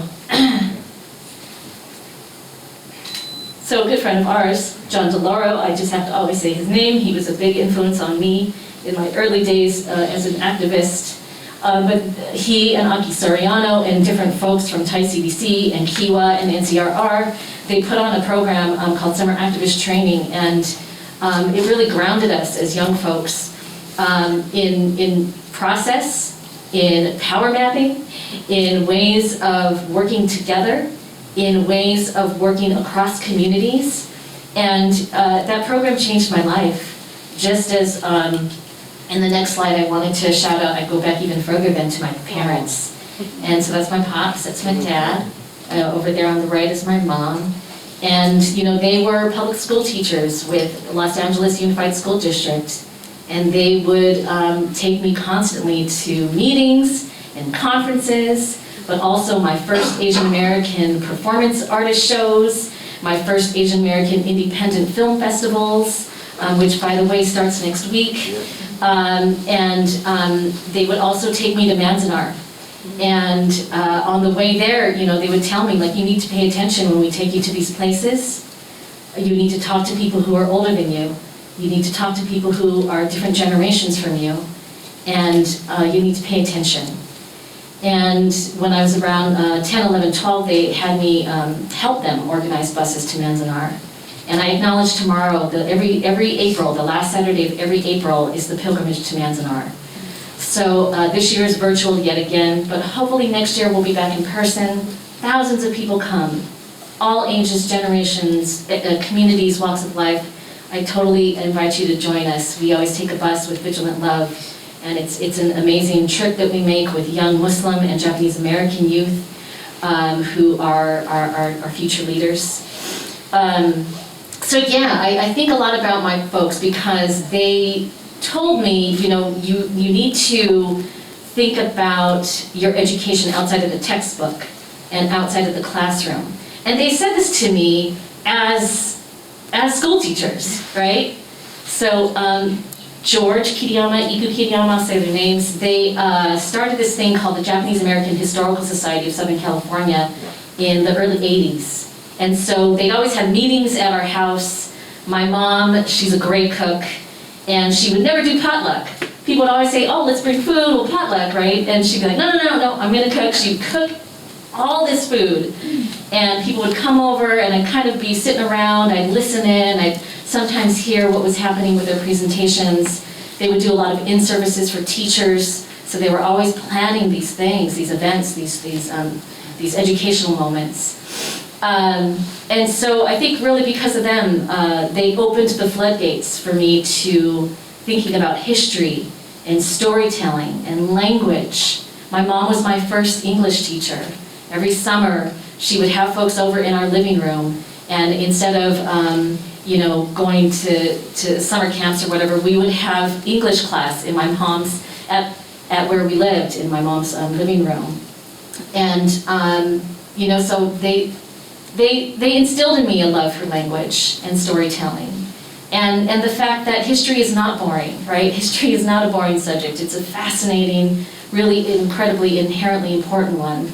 [SPEAKER 19] so a good friend of ours, John DeLauro, I just have to always say his name. He was a big influence on me in my early days as an activist. But he and Aki Soriano and different folks from Thai CDC and Kiwa and NCRR, they put on a program called Summer Activist Training, and it really grounded us as young folks in process, in power mapping, in ways of working together, in ways of working across communities. And that program changed my life. Just as in the next slide I wanted to shout out, I go back even further than to my parents. And so that's my pops, that's my dad. Over there on the right is my mom. And they were public school teachers with Los Angeles Unified School District. And they would take me constantly to meetings and conferences, but also my first Asian American performance artist shows, my first Asian American independent film festivals, which by the way starts next week. And they would also take me to Manzanar. And on the way there, they would tell me, like, you need to pay attention when we take you to these places. You need to talk to people who are older than you. You need to talk to people who are different generations from you. And you need to pay attention. And when I was around 10, 11, 12, they had me help them organize buses to Manzanar. And I acknowledge tomorrow that every April, the last Saturday of every April, is the pilgrimage to Manzanar. So this year is virtual yet again, but hopefully next year we'll be back in person. Thousands of people come, all ages, generations, communities, walks of life. I totally invite you to join us. We always take a bus with Vigilant Love, and it's an amazing trip that we make with young Muslim and Japanese American youth who are our future leaders. So yeah, I think a lot about my folks because they told me, you need to think about your education outside of the textbook and outside of the classroom. And they said this to me as school teachers, right? So George Kiriyama, Iku Kiriyama, I'll say their names, they started this thing called the Japanese American Historical Society of Southern California in the early 80s. And so they'd always have meetings at our house. My mom, she's a great cook, and she would never do potluck. People would always say, oh, let's bring food, we'll potluck, right? And she'd be like, no, I'm gonna cook. She'd cook all this food. And people would come over, and I'd kind of be sitting around, I'd listen in, I'd sometimes hear what was happening with their presentations. They would do a lot of in-services for teachers, so they were always planning these things, these events, these educational moments. And so I think really because of them, they opened the floodgates for me to thinking about history and storytelling and language. My mom was my first English teacher, Every summer, she would have folks over in our living room, and instead of, going to summer camps or whatever, we would have English class in my mom's, at where we lived, in my mom's living room. And, so they instilled in me a love for language and storytelling. And the fact that history is not boring, right? History is not a boring subject. It's a fascinating, really incredibly, inherently important one.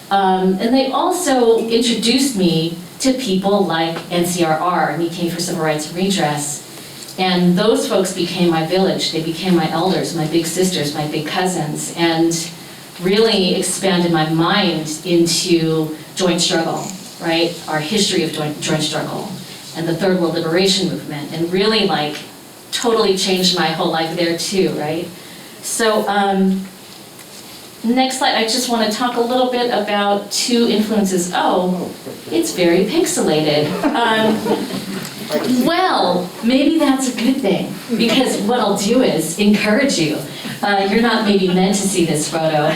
[SPEAKER 19] And they also introduced me to people like NCRR, Nikkei for Civil Rights and Redress. And those folks became my village. They became my elders, my big sisters, my big cousins, and really expanded my mind into joint struggle, right? Our history of joint struggle and the Third World Liberation Movement, and really totally changed my whole life there too, right? So next slide, I just want to talk a little bit about two influences. Oh, it's very pixelated. Well, maybe that's a good thing, because what I'll do is encourage you. You're not maybe meant to see this photo,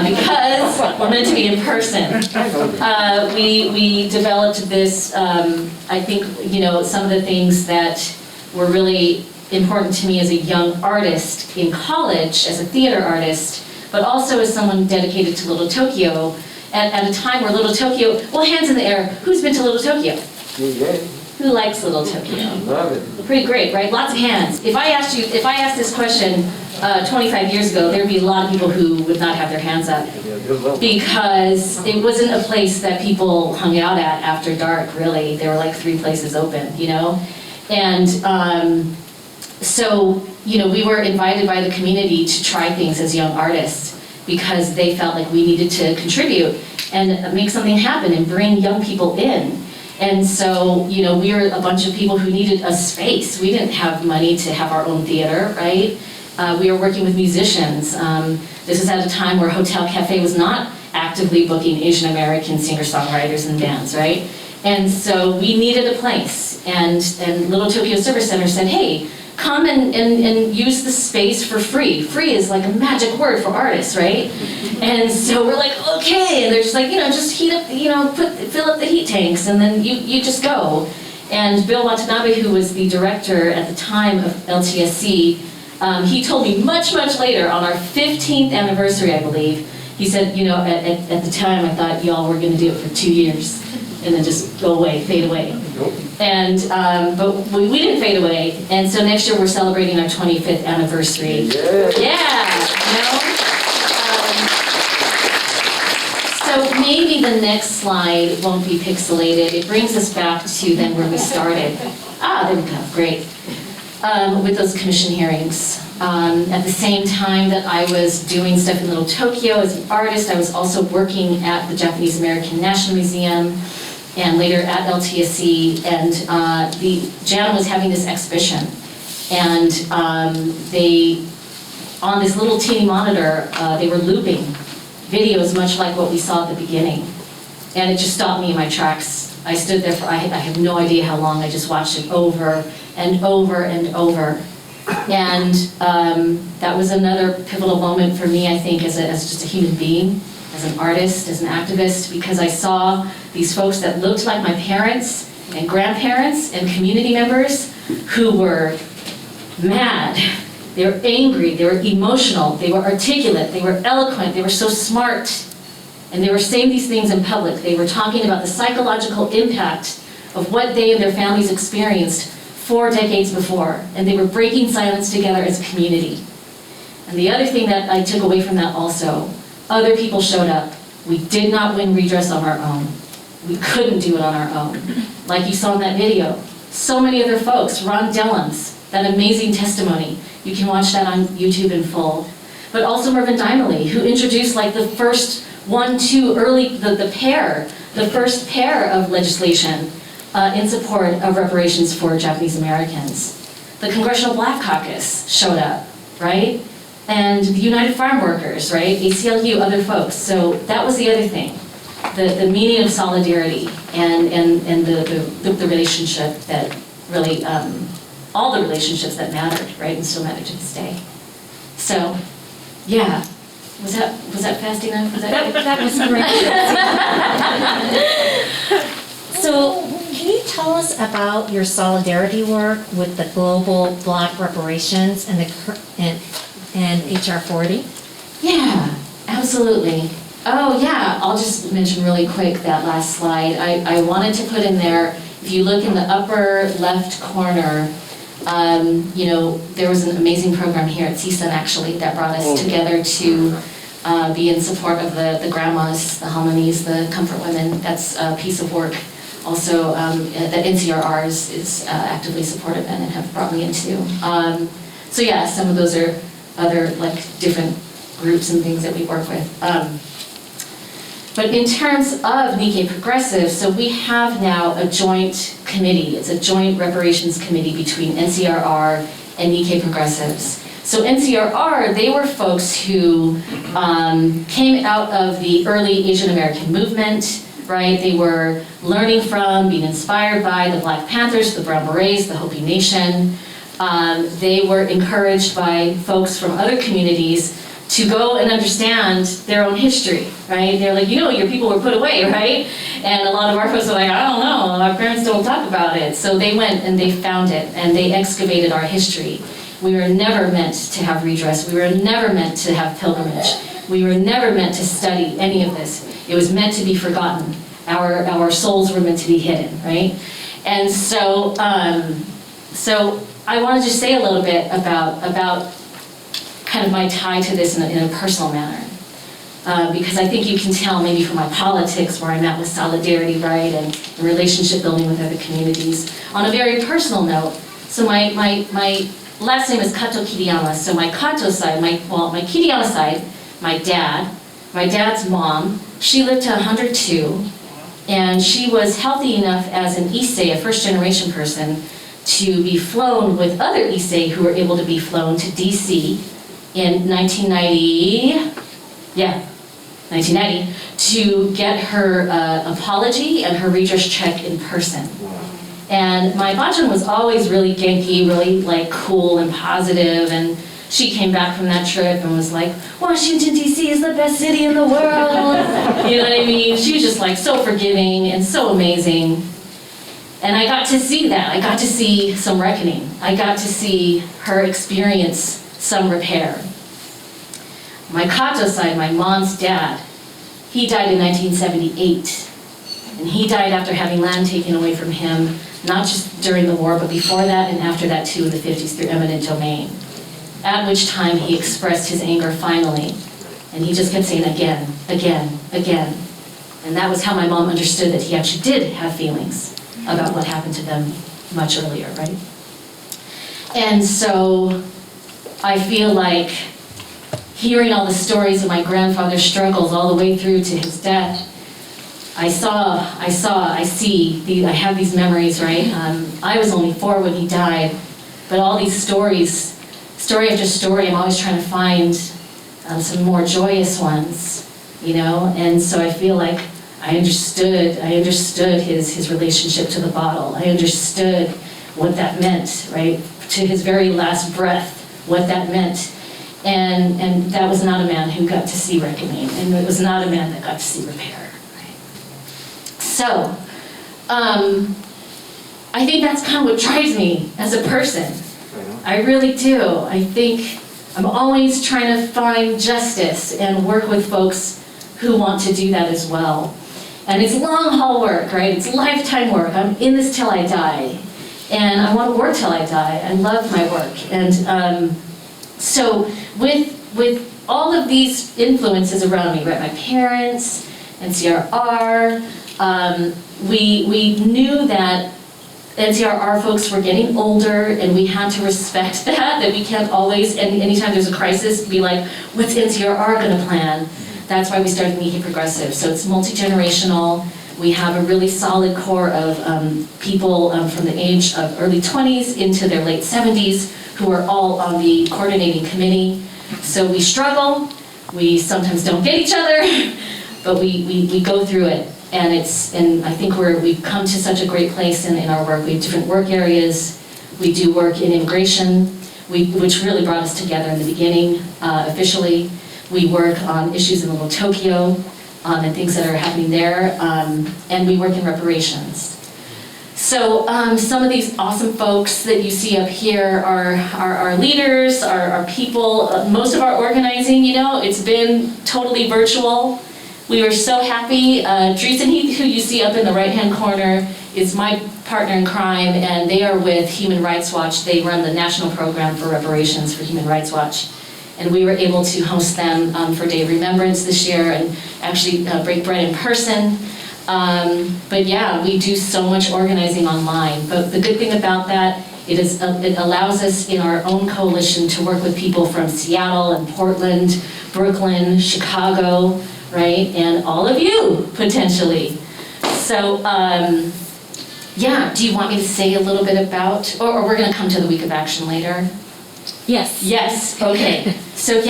[SPEAKER 19] because we're meant to be in person. We developed this, I think, some of the things that were really important to me as a young artist in college, as a theater artist, but also as someone dedicated to Little Tokyo, at a time where Little Tokyo, well, hands in the air, who's been to Little Tokyo? Who likes Little Tokyo?
[SPEAKER 3] Love it.
[SPEAKER 19] Pretty great, right? Lots of hands. If I asked this question 25 years ago, there'd be a lot of people who would not have their hands up, because it wasn't a place that people hung out at after dark, really. There were 3 places open, And so, we were invited by the community to try things as young artists, because they felt like we needed to contribute and make something happen and bring young people in. And so, we were a bunch of people who needed a space. We didn't have money to have our own theater, right? We were working with musicians. This is at a time where Hotel Cafe was not actively booking Asian American singer-songwriters and bands, right? And so we needed a place. And Little Tokyo Service Center said, hey, come and use the space for free. Free is like a magic word for artists, right? And so we're like, okay. And they're just like, just heat up, fill up the heat tanks, and then you just go. And Bill Watanabe, who was the director at the time of LTSC, he told me much, much later, on our 15th anniversary, I believe, he said, at the time I thought y'all were gonna do it for 2 years and then just go away, fade away. And, but we didn't fade away, and so next year we're celebrating our 25th anniversary. Yeah, So maybe the next slide won't be pixelated. It brings us back to then where we started. There we go, great. With those commission hearings. At the same time that I was doing stuff in Little Tokyo as an artist, I was also working at the Japanese American National Museum, and later at LTSC, and JAN was having this exhibition, and they, on this little teeny monitor, they were looping videos much like what we saw at the beginning, and it just stopped me in my tracks. I stood there for, I have no idea how long. I just watched it over and over and over, and that was another pivotal moment for me, I think, as just a human being, as an artist, as an activist, because I saw these folks that looked like my parents and grandparents and community members who were mad. They were angry, they were emotional, they were articulate, they were eloquent, they were so smart, and they were saying these things in public. They were talking about the psychological impact of what they and their families experienced 4 decades before, and they were breaking silence together as a community. And the other thing that I took away from that also, other people showed up. We did not win redress on our own. We couldn't do it on our own. Like you saw in that video, so many other folks, Ron Dellums, that amazing testimony. You can watch that on YouTube in full. But also Mervyn Dimely, who introduced the first the first pair of legislation in support of reparations for Japanese Americans. The Congressional Black Caucus showed up, right? And the United Farm Workers, right? ACLU, other folks. So that was the other thing. The meaning of solidarity and the relationship that really, all the relationships that mattered, right? And still matter to this day. So, yeah. Was that fast enough? Was that
[SPEAKER 8] That was great. So, can you tell us about your solidarity work with the Global Black Reparations and and HR 40?
[SPEAKER 19] Yeah, absolutely. Oh yeah, I'll just mention really quick that last slide. I wanted to put in there, if you look in the upper left corner, there was an amazing program here at CSUN actually that brought us together to be in support of the grandmas, the halmanis, the comfort women. That's a piece of work also that NCRR is actively supportive in and have brought me into. So yeah, some of those are other different groups and things that we work with. But in terms of Nikkei Progressive, so we have now a joint committee. It's a joint reparations committee between NCRR and Nikkei Progressives. So NCRR, they were folks who came out of the early Asian American movement, right? They were learning from, being inspired by the Black Panthers, the Brown Berets, the Hopi Nation. They were encouraged by folks from other communities to go and understand their own history, right? They're like, your people were put away, right? And a lot of our folks are like, I don't know, our parents don't talk about it. So they went and they found it and they excavated our history. We were never meant to have redress. We were never meant to have pilgrimage. We were never meant to study any of this. It was meant to be forgotten. Our souls were meant to be hidden, right? And so, so I want to just say a little bit about kind of my tie to this in a personal manner. Because I think you can tell maybe from my politics where I'm at with solidarity, right, and relationship building with other communities. On a very personal note, so my last name is Kato Kiriyama, so my Kato side, my Kiriyama side, my dad's mom, she lived to 102, and she was healthy enough as an Issei, a first generation person, to be flown with other Issei who were able to be flown to DC in 1990, to get her apology and her redress check in person. And my bachan was always really genki, really cool and positive, and she came back from that trip and was like, Washington DC is the best city in the world. You know what I mean? She was just so forgiving and so amazing. And I got to see that. I got to see some reckoning. I got to see her experience some repair. My Kato side, my mom's dad, he died in 1978. And he died after having land taken away from him, not just during the war, but before that and after that too in the 50s through eminent domain. At which time he expressed his anger finally. And he just kept saying again, again, again. And that was how my mom understood that he actually did have feelings about what happened to them much earlier, right? And so I feel like hearing all the stories of my grandfather's struggles all the way through to his death, I have these memories, right? I was only 4 when he died, but all these stories, story after story, I'm always trying to find some more joyous ones, And so I feel like I understood his relationship to the bottle. I understood what that meant, right? To his very last breath, what that meant. And that was not a man who got to see reckoning, and it was not a man that got to see repair. So, I think that's kind of what drives me as a person. I really do. I think I'm always trying to find justice and work with folks who want to do that as well. And it's long haul work, right? It's lifetime work. I'm in this till I die. And I want to work till I die. I love my work. And so with all of these influences around me, right? My parents, NCRR, we knew that NCRR folks were getting older, and we had to respect that we can't always, and anytime there's a crisis, be like, what's NCRR gonna plan? That's why we started Nikkei Progressive. So it's multi-generational. We have a really solid core of people from the age of early 20s into their late 70s who are all on the coordinating committee. So we struggle, we sometimes don't get each other, but we go through it. And I think we've come to such a great place in our work. We have different work areas. We do work in immigration, which really brought us together in the beginning, officially. We work on issues in Little Tokyo, and things that are happening there, and we work in reparations. So some of these awesome folks that you see up here are our leaders, our people. Most of our organizing, it's been totally virtual. We were so happy. Dreesen, who you see up in the right-hand corner, is my partner in crime, and they are with Human Rights Watch. They run the national program for reparations for Human Rights Watch. And we were able to host them for Day of Remembrance this year and actually break bread in person. But yeah, we do so much organizing online. But the good thing about that, it allows us in our own coalition to work with people from Seattle and Portland, Brooklyn, Chicago, right? And all of you, potentially. So, yeah, do you want me to say a little bit about, or we're gonna come to the Week of Action later?
[SPEAKER 8] Yes.
[SPEAKER 19] Yes, okay. So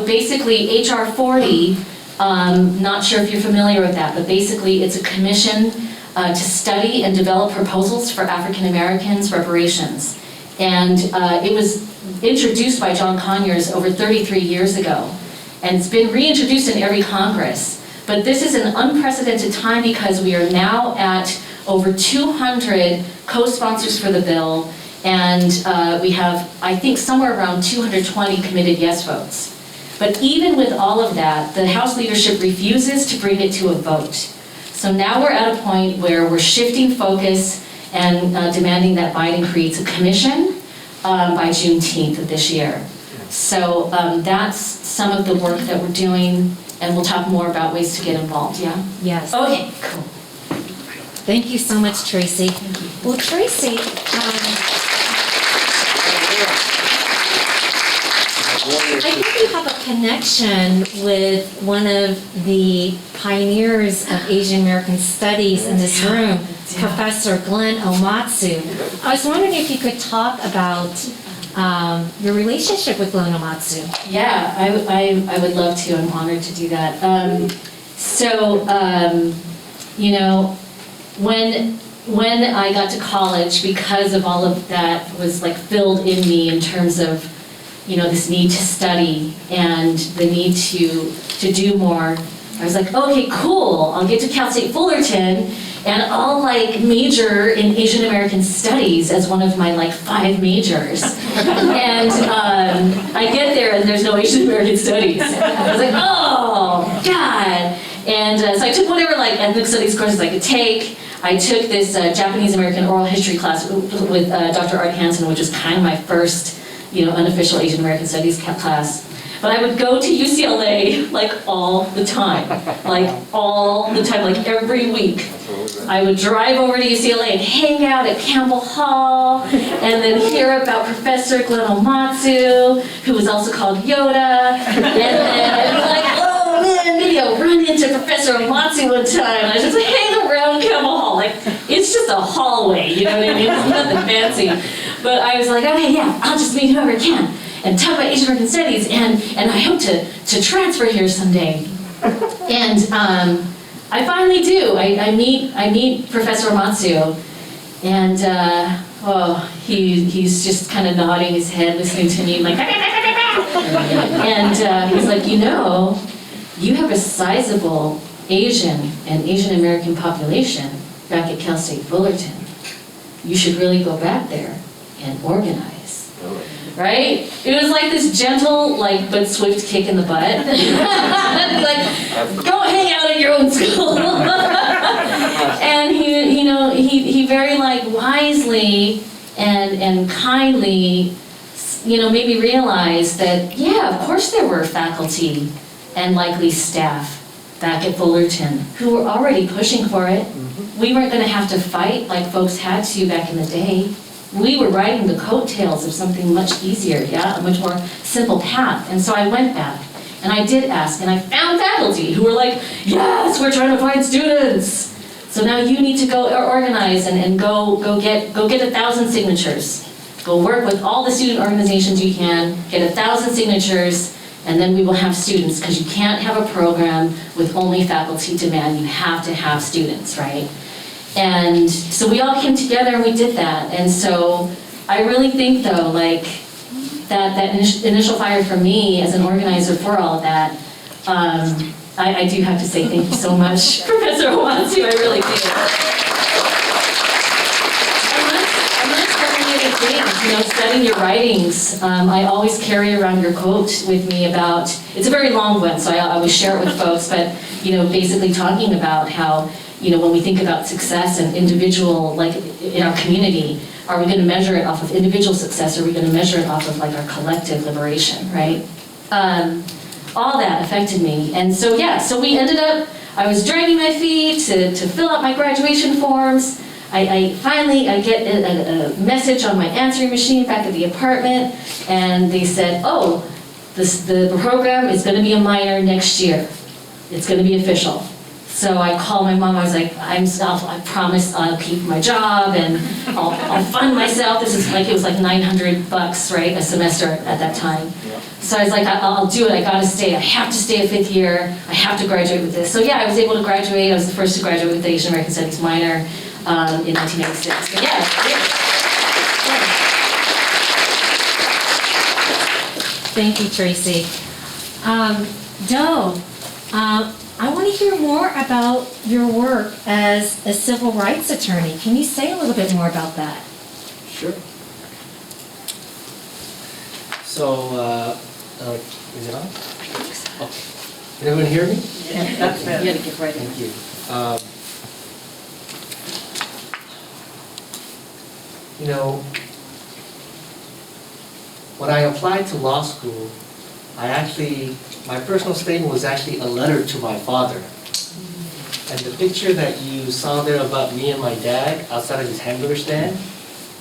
[SPEAKER 19] basically HR 40, not sure if you're familiar with that, but basically it's a commission to study and develop proposals for African Americans reparations. And it was introduced by John Conyers over 33 years ago. And it's been reintroduced in every Congress. But this is an unprecedented time because we are now at over 200 co-sponsors for the bill. And we have, I think, somewhere around 220 committed yes votes. But even with all of that, the House leadership refuses to bring it to a vote. So now we're at a point where we're shifting focus and demanding that Biden creates a commission by Juneteenth of this year. So that's some of the work that we're doing, and we'll talk more about ways to get involved, yeah?
[SPEAKER 8] Yes.
[SPEAKER 19] Okay, cool.
[SPEAKER 8] Thank you so much, Tracy. Well, Tracy, I think you have a connection with one of the pioneers of Asian American Studies in this room, Professor Glenn Omatsu. I was wondering if you could talk about your relationship with Glenn Omatsu.
[SPEAKER 19] Yeah, I would love to. I'm honored to do that. When I got to college, because of all of that was like filled in me in terms of this need to study and the need to do more, I was like, okay, cool, I'll get to Cal State Fullerton and I'll major in Asian American Studies as one of my 5 majors. And I get there and there's no Asian American Studies. I was like, oh, God. And so I took whatever ethnic studies courses I could take. I took this Japanese American oral history class with Dr. Art Hansen, which was kind of my first unofficial Asian American Studies class. But I would go to UCLA all the time, every week. I would drive over to UCLA and hang out at Campbell Hall and then hear about Professor Glenn Omatsu, who was also called Yoda. And then I'd be like, oh man, maybe I'll run into Professor Omatsu one time. And I just hang around Campbell Hall. It's just a hallway, you know what I mean? It's nothing fancy. But I was like, okay, yeah, I'll just meet whoever can and talk about Asian American Studies, and I hope to transfer here someday. And I finally do. I meet Professor Omatsu, and he's just kind of nodding his head, listening to me, and he's like, you have a sizable Asian and Asian American population back at Cal State Fullerton. You should really go back there and organize, right? It was like this gentle, but swift kick in the butt. Go hang out at your own school. And he very wisely and kindly, made me realize that, yeah, of course there were faculty and likely staff back at Fullerton who were already pushing for it. We weren't going to have to fight like folks had to back in the day. We were riding the coattails of something much easier, a much more simple path. And so I went back, and I did ask, and I found faculty who were like, yes, we're trying to find students. So now you need to go organize and go get 1,000 signatures. Go work with all the student organizations you can, get 1,000 signatures, and then we will have students, because you can't have a program with only faculty demand. You have to have students, right? And so we all came together and we did that. And so I really think, though, that initial fire for me as an organizer for all of that, I do have to say thank you so much, Professor Owansu, I really do. I learned so many other things, you know, studying your writings. I always carry around your quote with me about, it's a very long one, so I always share it with folks, but, you know, basically talking about how, you know, when we think about success and individual, like in our community, are we going to measure it off of individual success, or are we going to measure it off of like our collective liberation, right? All that affected me. And so, yeah, so we ended up, I was dragging my feet to fill out my graduation forms. I finally get a message on my answering machine back at the apartment, and they said, oh, the program is going to be a minor next year. It's going to be official. So I called my mom, I was like, I promise I'll keep my job and I'll fund myself. This is like, it was like $900, right, a semester at that time. So I was like, I'll do it, I gotta stay. I have to stay a 5th year, I have to graduate with this. So yeah, I was able to graduate. I was the first to graduate with the Asian American Studies minor in 1996. But yeah,
[SPEAKER 8] Thank you, Tracy. Doe, I want to hear more about your work as a civil rights attorney. Can you say a little bit more about that?
[SPEAKER 6] Sure. So, is it on? Okay. Can everyone hear me?
[SPEAKER 19] Yeah, that's better. You gotta get right in.
[SPEAKER 6] Thank you. You know, when I applied to law school, my personal statement was actually a letter to my father. And the picture that you saw there about me and my dad outside of his hamburger stand,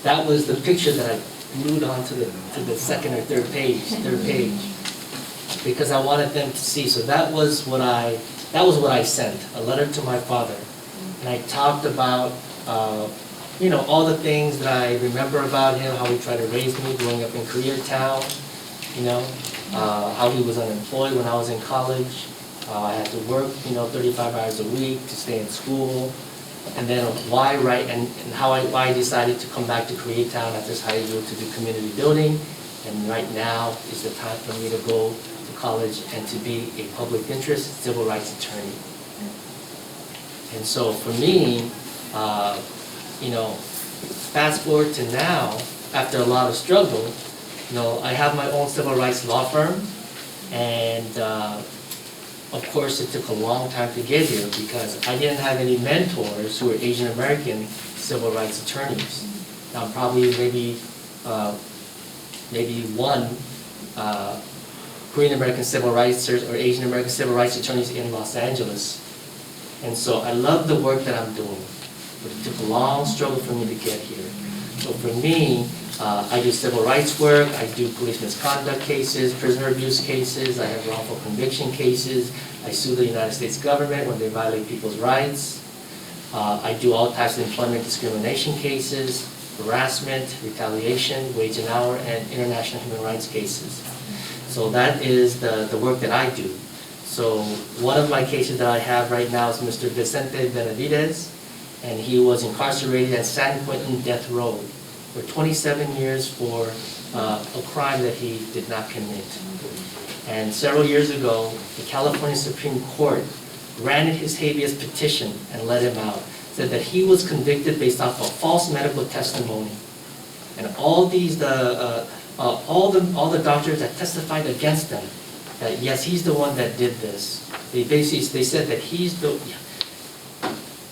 [SPEAKER 6] that was the picture that I glued onto the second or third page, because I wanted them to see. So that was what I sent, a letter to my father. And I talked about, you know, all the things that I remember about him, how he tried to raise me growing up in Koreatown, you know, how he was unemployed when I was in college. I had to work, you know, 35 hours a week to stay in school. And then why I decided to come back to Koreatown after high school to do community building. And right now is the time for me to go to college and to be a public interest civil rights attorney. And so for me, you know, fast forward to now, after a lot of struggle, you know, I have my own civil rights law firm, and of course it took a long time to get here because I didn't have any mentors who were Asian American civil rights attorneys. Now probably maybe one Korean American civil rights or Asian American civil rights attorneys in Los Angeles. And so I love the work that I'm doing, but it took a long struggle for me to get here. So for me, I do civil rights work, I do police misconduct cases, prisoner abuse cases, I have wrongful conviction cases, I sue the United States government when they violate people's rights. I do all types of employment discrimination cases, harassment, retaliation, wage and hour, and international human rights cases. So that is the work that I do. So one of my cases that I have right now is Mr. Vicente Benavides, and he was incarcerated at San Quentin Death Row for 27 years for a crime that he did not commit. And several years ago, the California Supreme Court granted his habeas petition and let him out. Said that he was convicted based off of false medical testimony, and all the doctors that testified against him, that yes, he's the one that did this. They said that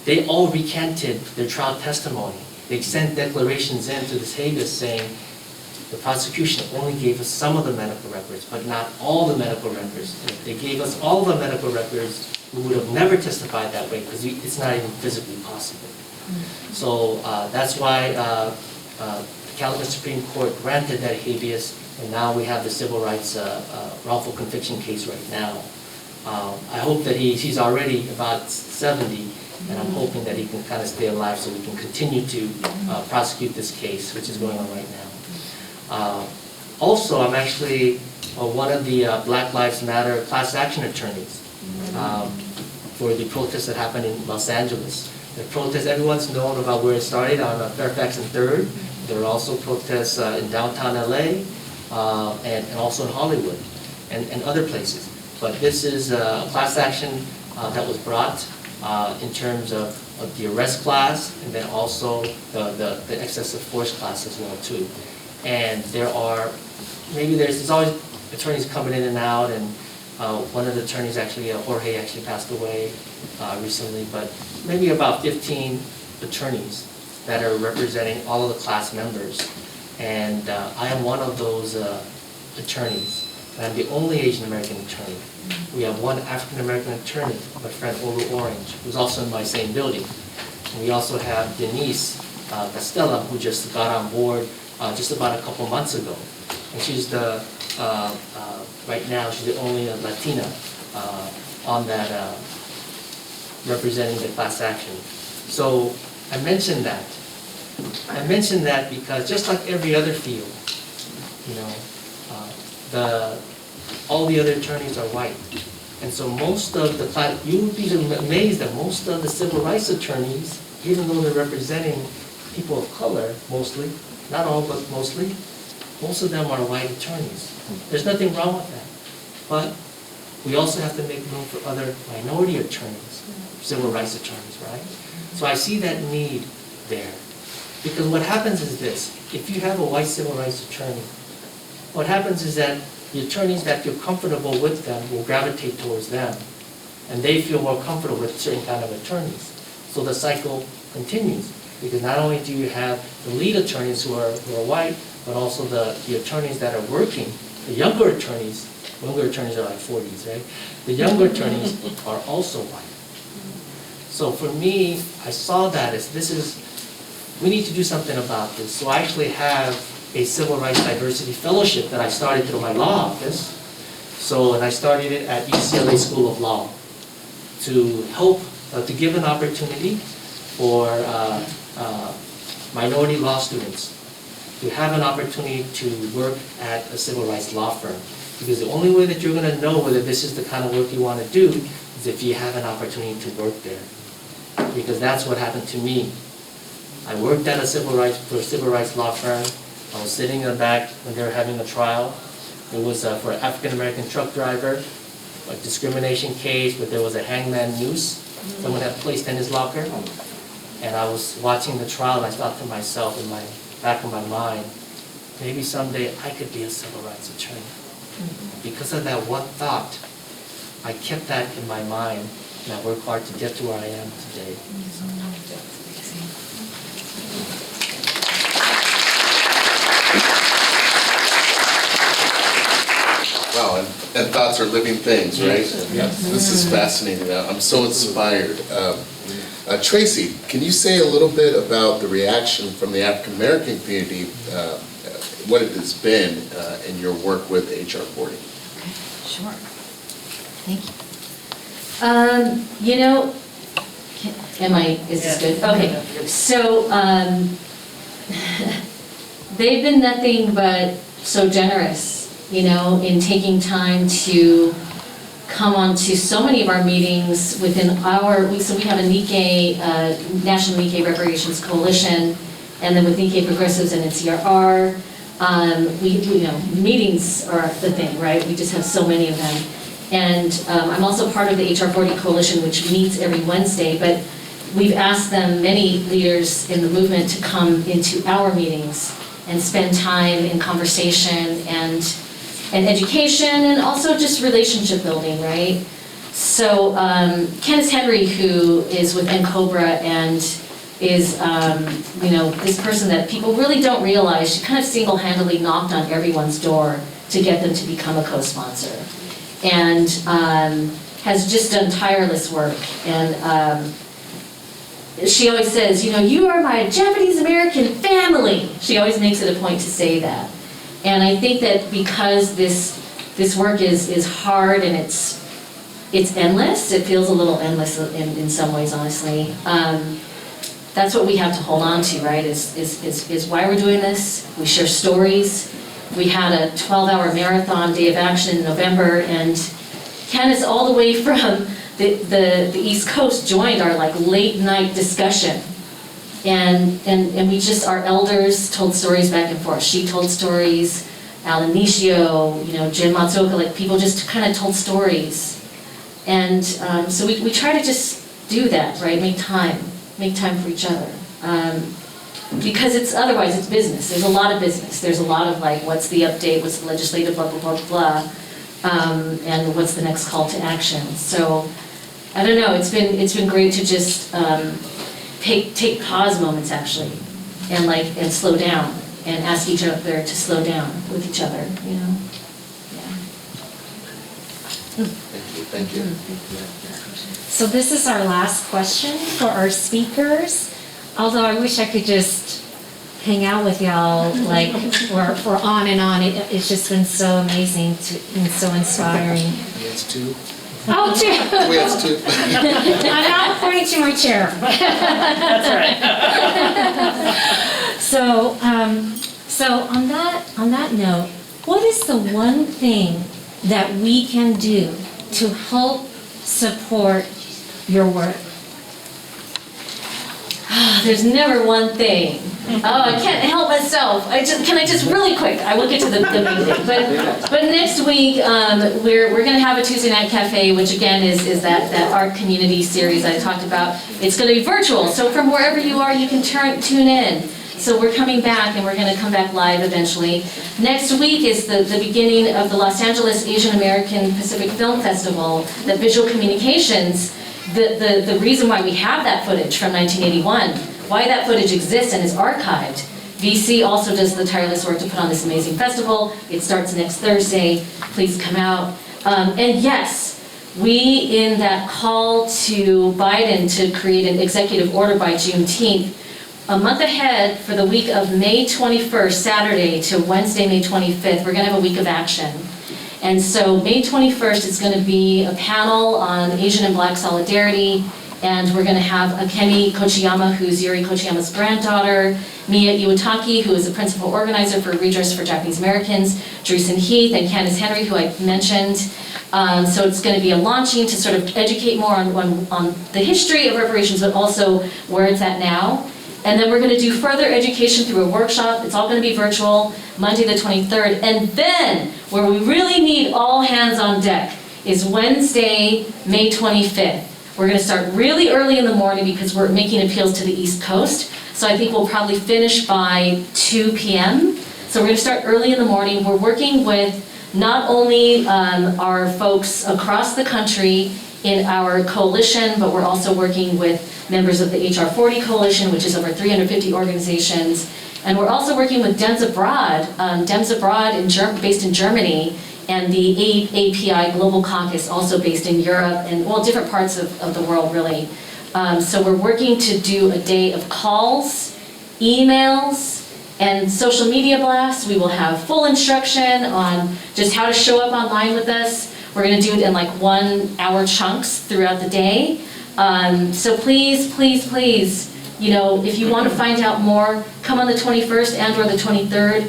[SPEAKER 6] they all recanted their trial testimony. They sent declarations in to this habeas saying the prosecution only gave us some of the medical records, but not all the medical records. And if they gave us all the medical records, we would have never testified that way because it's not even physically possible. So that's why the California Supreme Court granted that habeas, and now we have the civil rights wrongful conviction case right now. I hope that he's already about 70, and I'm hoping that he can kind of stay alive so we can continue to prosecute this case, which is going on right now. Also, I'm actually one of the Black Lives Matter class action attorneys for the protests that happened in Los Angeles. The protests, everyone's known about where it started on Fairfax and 3rd. There were also protests in downtown LA, and also in Hollywood and other places. But this is a class action that was brought in terms of the arrest class, and then also the excessive force class as well too. And there's always attorneys coming in and out, and one of the attorneys actually, Jorge, actually passed away recently, but maybe about 15 attorneys that are representing all of the class members. And I am one of those attorneys, and I'm the only Asian American attorney. We have one African American attorney, my friend Olu Orange, who's also in my same building. And we also have Denise Castella, who just got on board just about a couple months ago. And she's right now, she's the only Latina on that, representing the class action. So I mentioned that. I mentioned that because just like every other field, you know, all the other attorneys are white. And so most of the class, you would be amazed that most of the civil rights attorneys, even though they're representing people of color mostly, not all, but mostly, most of them are white attorneys. There's nothing wrong with that. But we also have to make room for other minority attorneys, civil rights attorneys, right? So I see that need there. Because what happens is this: if you have a white civil rights attorney, what happens is that the attorneys that feel comfortable with them will gravitate towards them. And they feel more comfortable with certain kind of attorneys. So the cycle continues. Because not only do you have the lead attorneys who are white, but also the attorneys that are working, the younger attorneys are like 40s, right? The younger attorneys are also white. So for me, I saw that as we need to do something about this. So I actually have a Civil Rights Diversity Fellowship that I started through my law office. And I started it at UCLA School of Law to help, to give an opportunity for minority law students to have an opportunity to work at a civil rights law firm. Because the only way that you're going to know whether this is the kind of work you want to do is if you have an opportunity to work there. Because that's what happened to me. I worked at a civil rights law firm. I was sitting in the back when they were having a trial. It was for an African-American truck driver, a discrimination case where there was a hangman noose someone had placed in his locker. And I was watching the trial and I thought to myself in my back of my mind, maybe someday I could be a civil rights attorney. Because of that one thought, I kept that in my mind and I worked hard to get to where I am today.
[SPEAKER 5] Wow, and thoughts are living things, right?
[SPEAKER 6] Yes.
[SPEAKER 5] This is fascinating. I'm so inspired. Tracy, can you say a little bit about the reaction from the African American community, what it has been in your work with HR 40?
[SPEAKER 19] Okay, sure. Thank you. Is this good? Okay, so they've been nothing but so generous, in taking time to come on to so many of our meetings within so we have a Nikkei, National Nikkei Reparations Coalition, and then with Nikkei Progressives and NCRR, meetings are the thing, right? We just have so many of them. And I'm also part of the HR 40 Coalition, which meets every Wednesday, but we've asked them, many leaders in the movement, to come into our meetings and spend time in conversation and education, and also just relationship building, right? So Candace Henry, who is with NCOBRA and is, this person that people really don't realize, she kind of single-handedly knocked on everyone's door to get them to become a co-sponsor. And has just done tireless work. And she always says, you are my Japanese American family. She always makes it a point to say that. And I think that because this work is hard and it's endless, it feels a little endless in some ways, honestly. That's what we have to hold on to, right, is why we're doing this. We share stories. We had a 12-hour marathon day of action in November, and Candace, all the way from the East Coast, joined our late night discussion. And we just, our elders told stories back and forth. She told stories, Alan Nishio, Jim Matsuoka, like people just kind of told stories. And so we try to just do that, right? Make time for each other. Because otherwise it's business. There's a lot of business. There's a lot of like, what's the update, what's the legislative, blah, blah, blah, blah, and what's the next call to action. So, I don't know, it's been great to just take pause moments actually, and slow down, and ask each other to slow down with each other, Yeah.
[SPEAKER 5] Thank you.
[SPEAKER 8] So this is our last question for our speakers. Although I wish I could just hang out with y'all like for on and on. It's just been so amazing and so inspiring.
[SPEAKER 5] Yes, two.
[SPEAKER 8] Oh, two.
[SPEAKER 5] Yes, two.
[SPEAKER 8] I'm not pointing to my chair.
[SPEAKER 1] That's right.
[SPEAKER 8] So on that note, what is the one thing that we can do to help support your work?
[SPEAKER 19] There's never one thing. Oh, I can't help myself. Can I just really quick? I will get to the main thing. But next week we're going to have a Tuesday night cafe, which again is that art community series I talked about. It's going to be virtual, so from wherever you are, you can tune in. So we're coming back, and we're going to come back live eventually. Next week is the beginning of the Los Angeles Asian American Pacific Film Festival, the visual communications. The reason why we have that footage from 1981, why that footage exists and is archived. VC also does the tireless work to put on this amazing festival. It starts next Thursday. Please come out. And yes, we, in that call to Biden to create an executive order by Juneteenth, a month ahead for the week of May 21st, Saturday, to Wednesday, May 25th, we're going to have a week of action. And so May 21st is going to be a panel on Asian and Black solidarity, and we're going to have Akemi Kochiyama, who's Yuri Kochiyama's granddaughter, Mia Iwataki, who is the principal organizer for Redress for Japanese Americans, Dreesen Heath, and Candace Henry, who I mentioned. So it's going to be a launching to sort of educate more on the history of reparations, but also where it's at now. And then we're going to do further education through a workshop. It's all going to be virtual, Monday the 23rd. And then, where we really need all hands on deck, is Wednesday, May 25th. We're going to start really early in the morning because we're making appeals to the East Coast. So I think we'll probably finish by 2 p.m. So we're going to start early in the morning. We're working with not only our folks across the country in our coalition, but we're also working with members of the HR 40 coalition, which is over 350 organizations. And we're also working with Dems Abroad, based in Germany, and the API Global Caucus, also based in Europe, and different parts of the world, really. So we're working to do a day of calls, emails, and social media blasts. We will have full instruction on just how to show up online with us. We're going to do it in like 1 hour chunks throughout the day. So please, please, please, if you want to find out more, come on the 21st and or the 23rd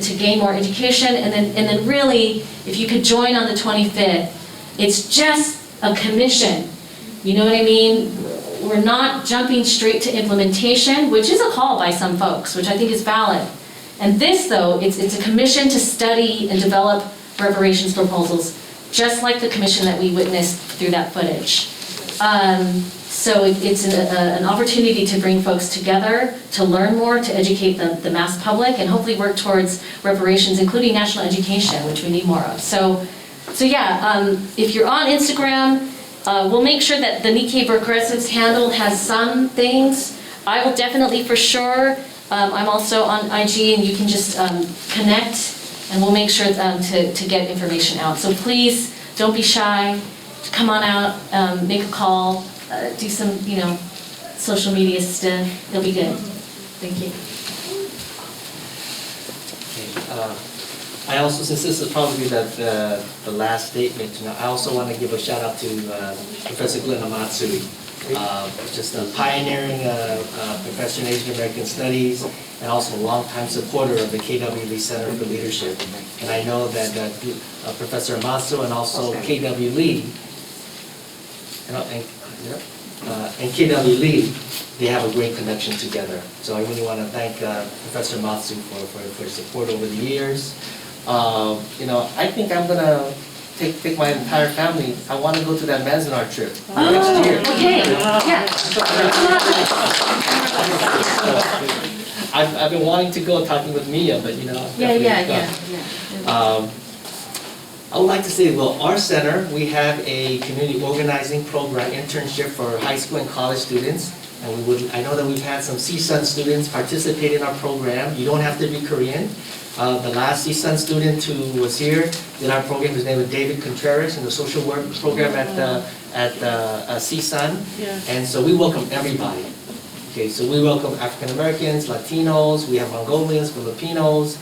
[SPEAKER 19] to gain more education. And then really, if you could join on the 25th, it's just a commission. You know what I mean? We're not jumping straight to implementation, which is a call by some folks, which I think is valid. And this, though, it's a commission to study and develop reparations proposals, just like the commission that we witnessed through that footage. So it's an opportunity to bring folks together, to learn more, to educate the mass public, and hopefully work towards reparations, including national education, which we need more of. So yeah, if you're on Instagram, we'll make sure that the Nikkei Progressives handle has some things. I will definitely, for sure. I'm also on IG, and you can just connect, and we'll make sure to get information out. So please, don't be shy. Come on out, make a call, do some, social media stuff. It'll be good. Thank you.
[SPEAKER 6] Okay, I also, since this is probably the last statement, I also want to give a shout out to Professor Glenn Amatsui, just a pioneering professor in Asian American Studies, and also a longtime supporter of the KW Lee Center for Leadership. And I know that Professor Amasu and also KW Lee, and KW Lee, they have a great connection together. So I really want to thank Professor Matsu for his support over the years, I think I'm gonna take my entire family. I want to go to that Manzanar trip next year.
[SPEAKER 19] Okay, yeah.
[SPEAKER 6] I've been wanting to go, talking with Mia, but
[SPEAKER 19] Yeah.
[SPEAKER 6] I would like to say, well, our center, we have a community organizing program, internship for high school and college students. And I know that we've had some CSUN students participate in our program. You don't have to be Korean. The last CSUN student who was here in our program, his name was David Contreras in the social work program at CSUN.
[SPEAKER 1] Yeah.
[SPEAKER 6] And so we welcome everybody. Okay, so we welcome African Americans, Latinos, we have Mongolians, Filipinos,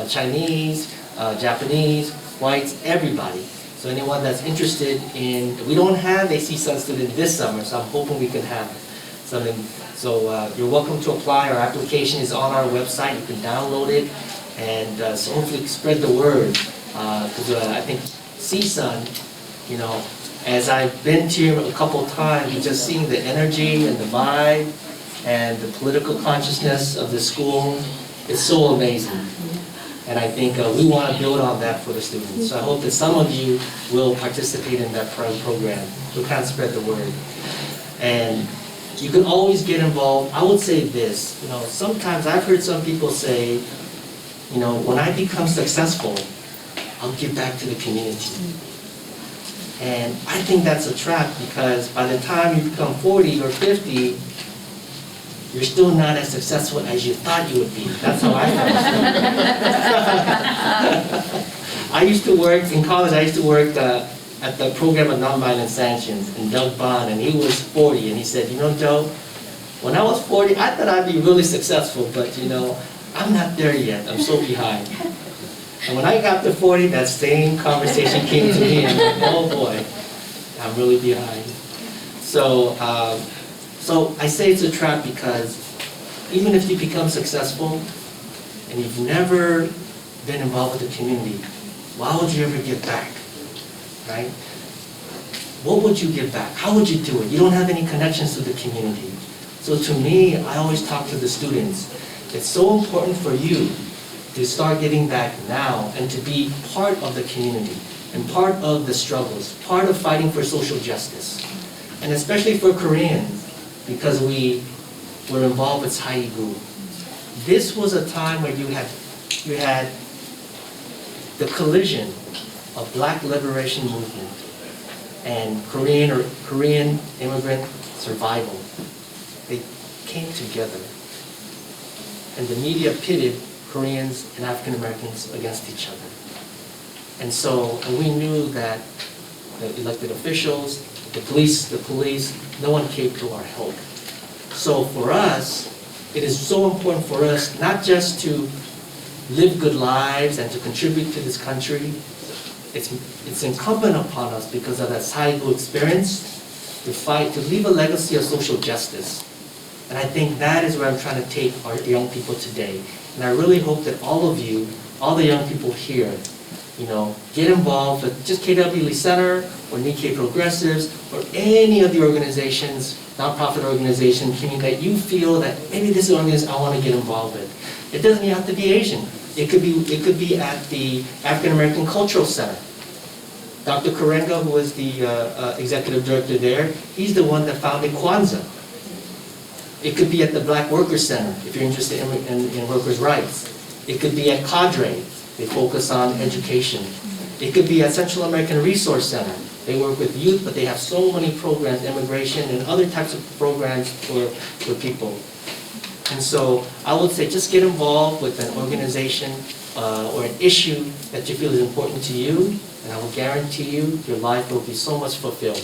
[SPEAKER 6] Chinese, Japanese, whites, everybody. So anyone that's interested in, we don't have a CSUN student this summer, so I'm hoping we can have something. So you're welcome to apply. Our application is on our website. You can download it, and so hopefully spread the word. Because I think CSUN, as I've been to here a couple times, just seeing the energy and the vibe and the political consciousness of the school, it's so amazing. And I think we want to build on that for the students. So I hope that some of you will participate in that program. We can spread the word. And you can always get involved. I would say this, sometimes I've heard some people say, when I become successful, I'll give back to the community. And I think that's a trap, because by the time you become 40 or 50, you're still not as successful as you thought you would be. That's how I felt. I used to work, in college, I used to work at the program of nonviolent sanctions, and Doug Bond, and he was 40, and he said, Joe, when I was 40, I thought I'd be really successful, but I'm not there yet, I'm so behind. And when I got to 40, that same conversation came to me, and I'm like, oh boy, I'm really behind. So I say it's a trap, because even if you become successful, and you've never been involved with the community, why would you ever give back? Right? What would you give back? How would you do it? You don't have any connections to the community. So to me, I always talk to the students. It's so important for you to start giving back now and to be part of the community and part of the struggles, part of fighting for social justice. And especially for Koreans, because we were involved with Saigu. This was a time where you had the collision of Black liberation movement and Korean immigrant survival. They came together, and the media pitted Koreans and African Americans against each other. And so we knew that the elected officials, the police, no one came to our help. So for us, it is so important for us not just to live good lives and to contribute to this country. It's incumbent upon us, because of that Saigu experience, to fight, to leave a legacy of social justice. And I think that is where I'm trying to take our young people today. And I really hope that all of you, all the young people here, get involved with just KW Lee Center or Nikkei Progressives or any of the organizations, nonprofit organization, that you feel that maybe this is an organization I want to get involved with. It doesn't even have to be Asian. It could be at the African American Cultural Center. Dr. Karenga, who was the executive director there, he's the one that founded Kwanzaa. It could be at the Black Workers Center, if you're interested in workers' rights. It could be at Cadre. They focus on education. It could be at Central American Resource Center. They work with youth, but they have so many programs, immigration and other types of programs for people. And so I would say just get involved with an organization or an issue that you feel is important to you, and I will guarantee you your life will be so much fulfilled.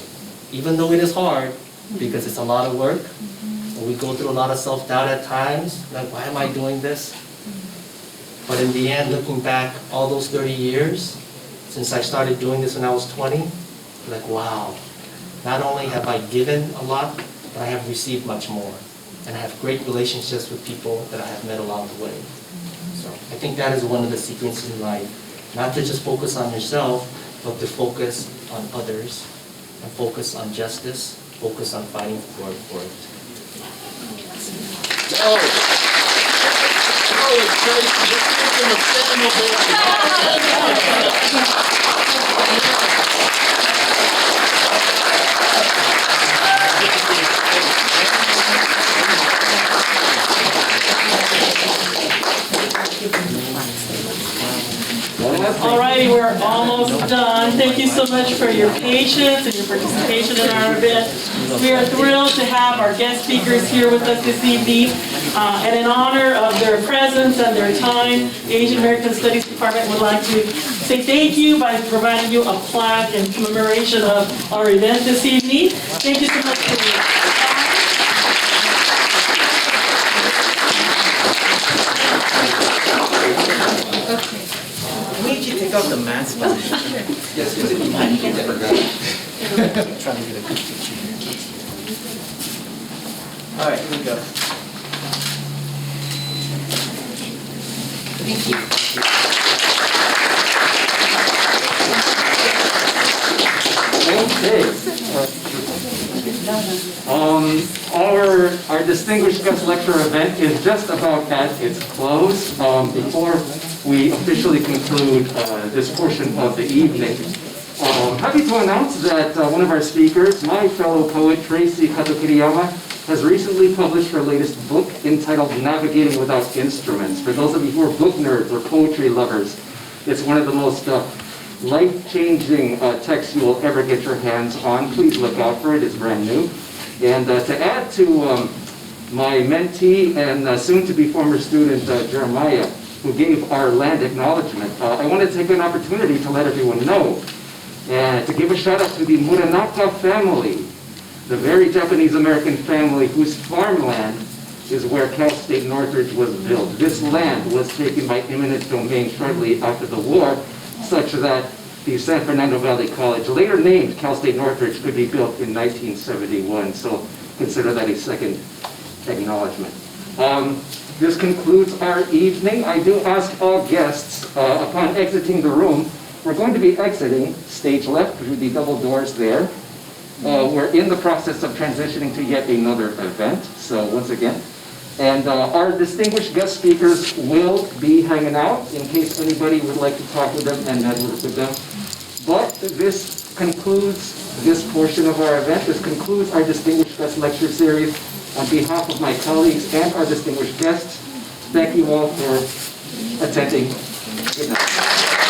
[SPEAKER 6] Even though it is hard, because it's a lot of work, and we go through a lot of self-doubt at times, like, why am I doing this? But in the end, looking back all those 30 years, since I started doing this when I was 20, like, wow, not only have I given a lot, but I have received much more. And I have great relationships with people that I have met along the way. So I think that is one of the secrets in life. Not to just focus on yourself, but to focus on others, and focus on justice, focus on fighting for it.
[SPEAKER 1] All righty, we're almost done. Thank you so much for your patience and your participation in our event. We are thrilled to have our guest speakers here with us this evening. And in honor of their presence and their time, the Asian American Studies Department would like to say thank you by providing you a plaque in commemoration of our event this evening. Thank you so much for your time.
[SPEAKER 20] We need you to take off the mask. Yes, because if you might get it. Trying to get a good picture here. All right, here we go. Thank you.
[SPEAKER 3] Okay. Our distinguished guest lecture event is just about at its close. Before we officially conclude this portion of the evening, happy to announce that one of our speakers, my fellow poet Tracy Kato-Kiriyama, has recently published her latest book entitled Navigating Without Instruments. For those of you who are book nerds or poetry lovers, it's one of the most life-changing texts you will ever get your hands on. Please look out for it, it's brand new. And to add to my mentee and soon-to-be former student Jeremiah, who gave our land acknowledgement, I want to take an opportunity to let everyone know and to give a shout out to the Muranaka family, the very Japanese-American family whose farmland is where Cal State Northridge was built. This land was taken by eminent domain shortly after the war, such that the San Fernando Valley College, later named Cal State Northridge, could be built in 1971. So consider that a second acknowledgement. This concludes our evening. I do ask all guests, upon exiting the room, we're going to be exiting stage left through the double doors there. We're in the process of transitioning to yet another event, so once again. And our distinguished guest speakers will be hanging out in case anybody would like to talk with them and network with them. But this concludes this portion of our event. This concludes our distinguished guest lecture series. On behalf of my colleagues and our distinguished guests, thank you all for attending. Good night.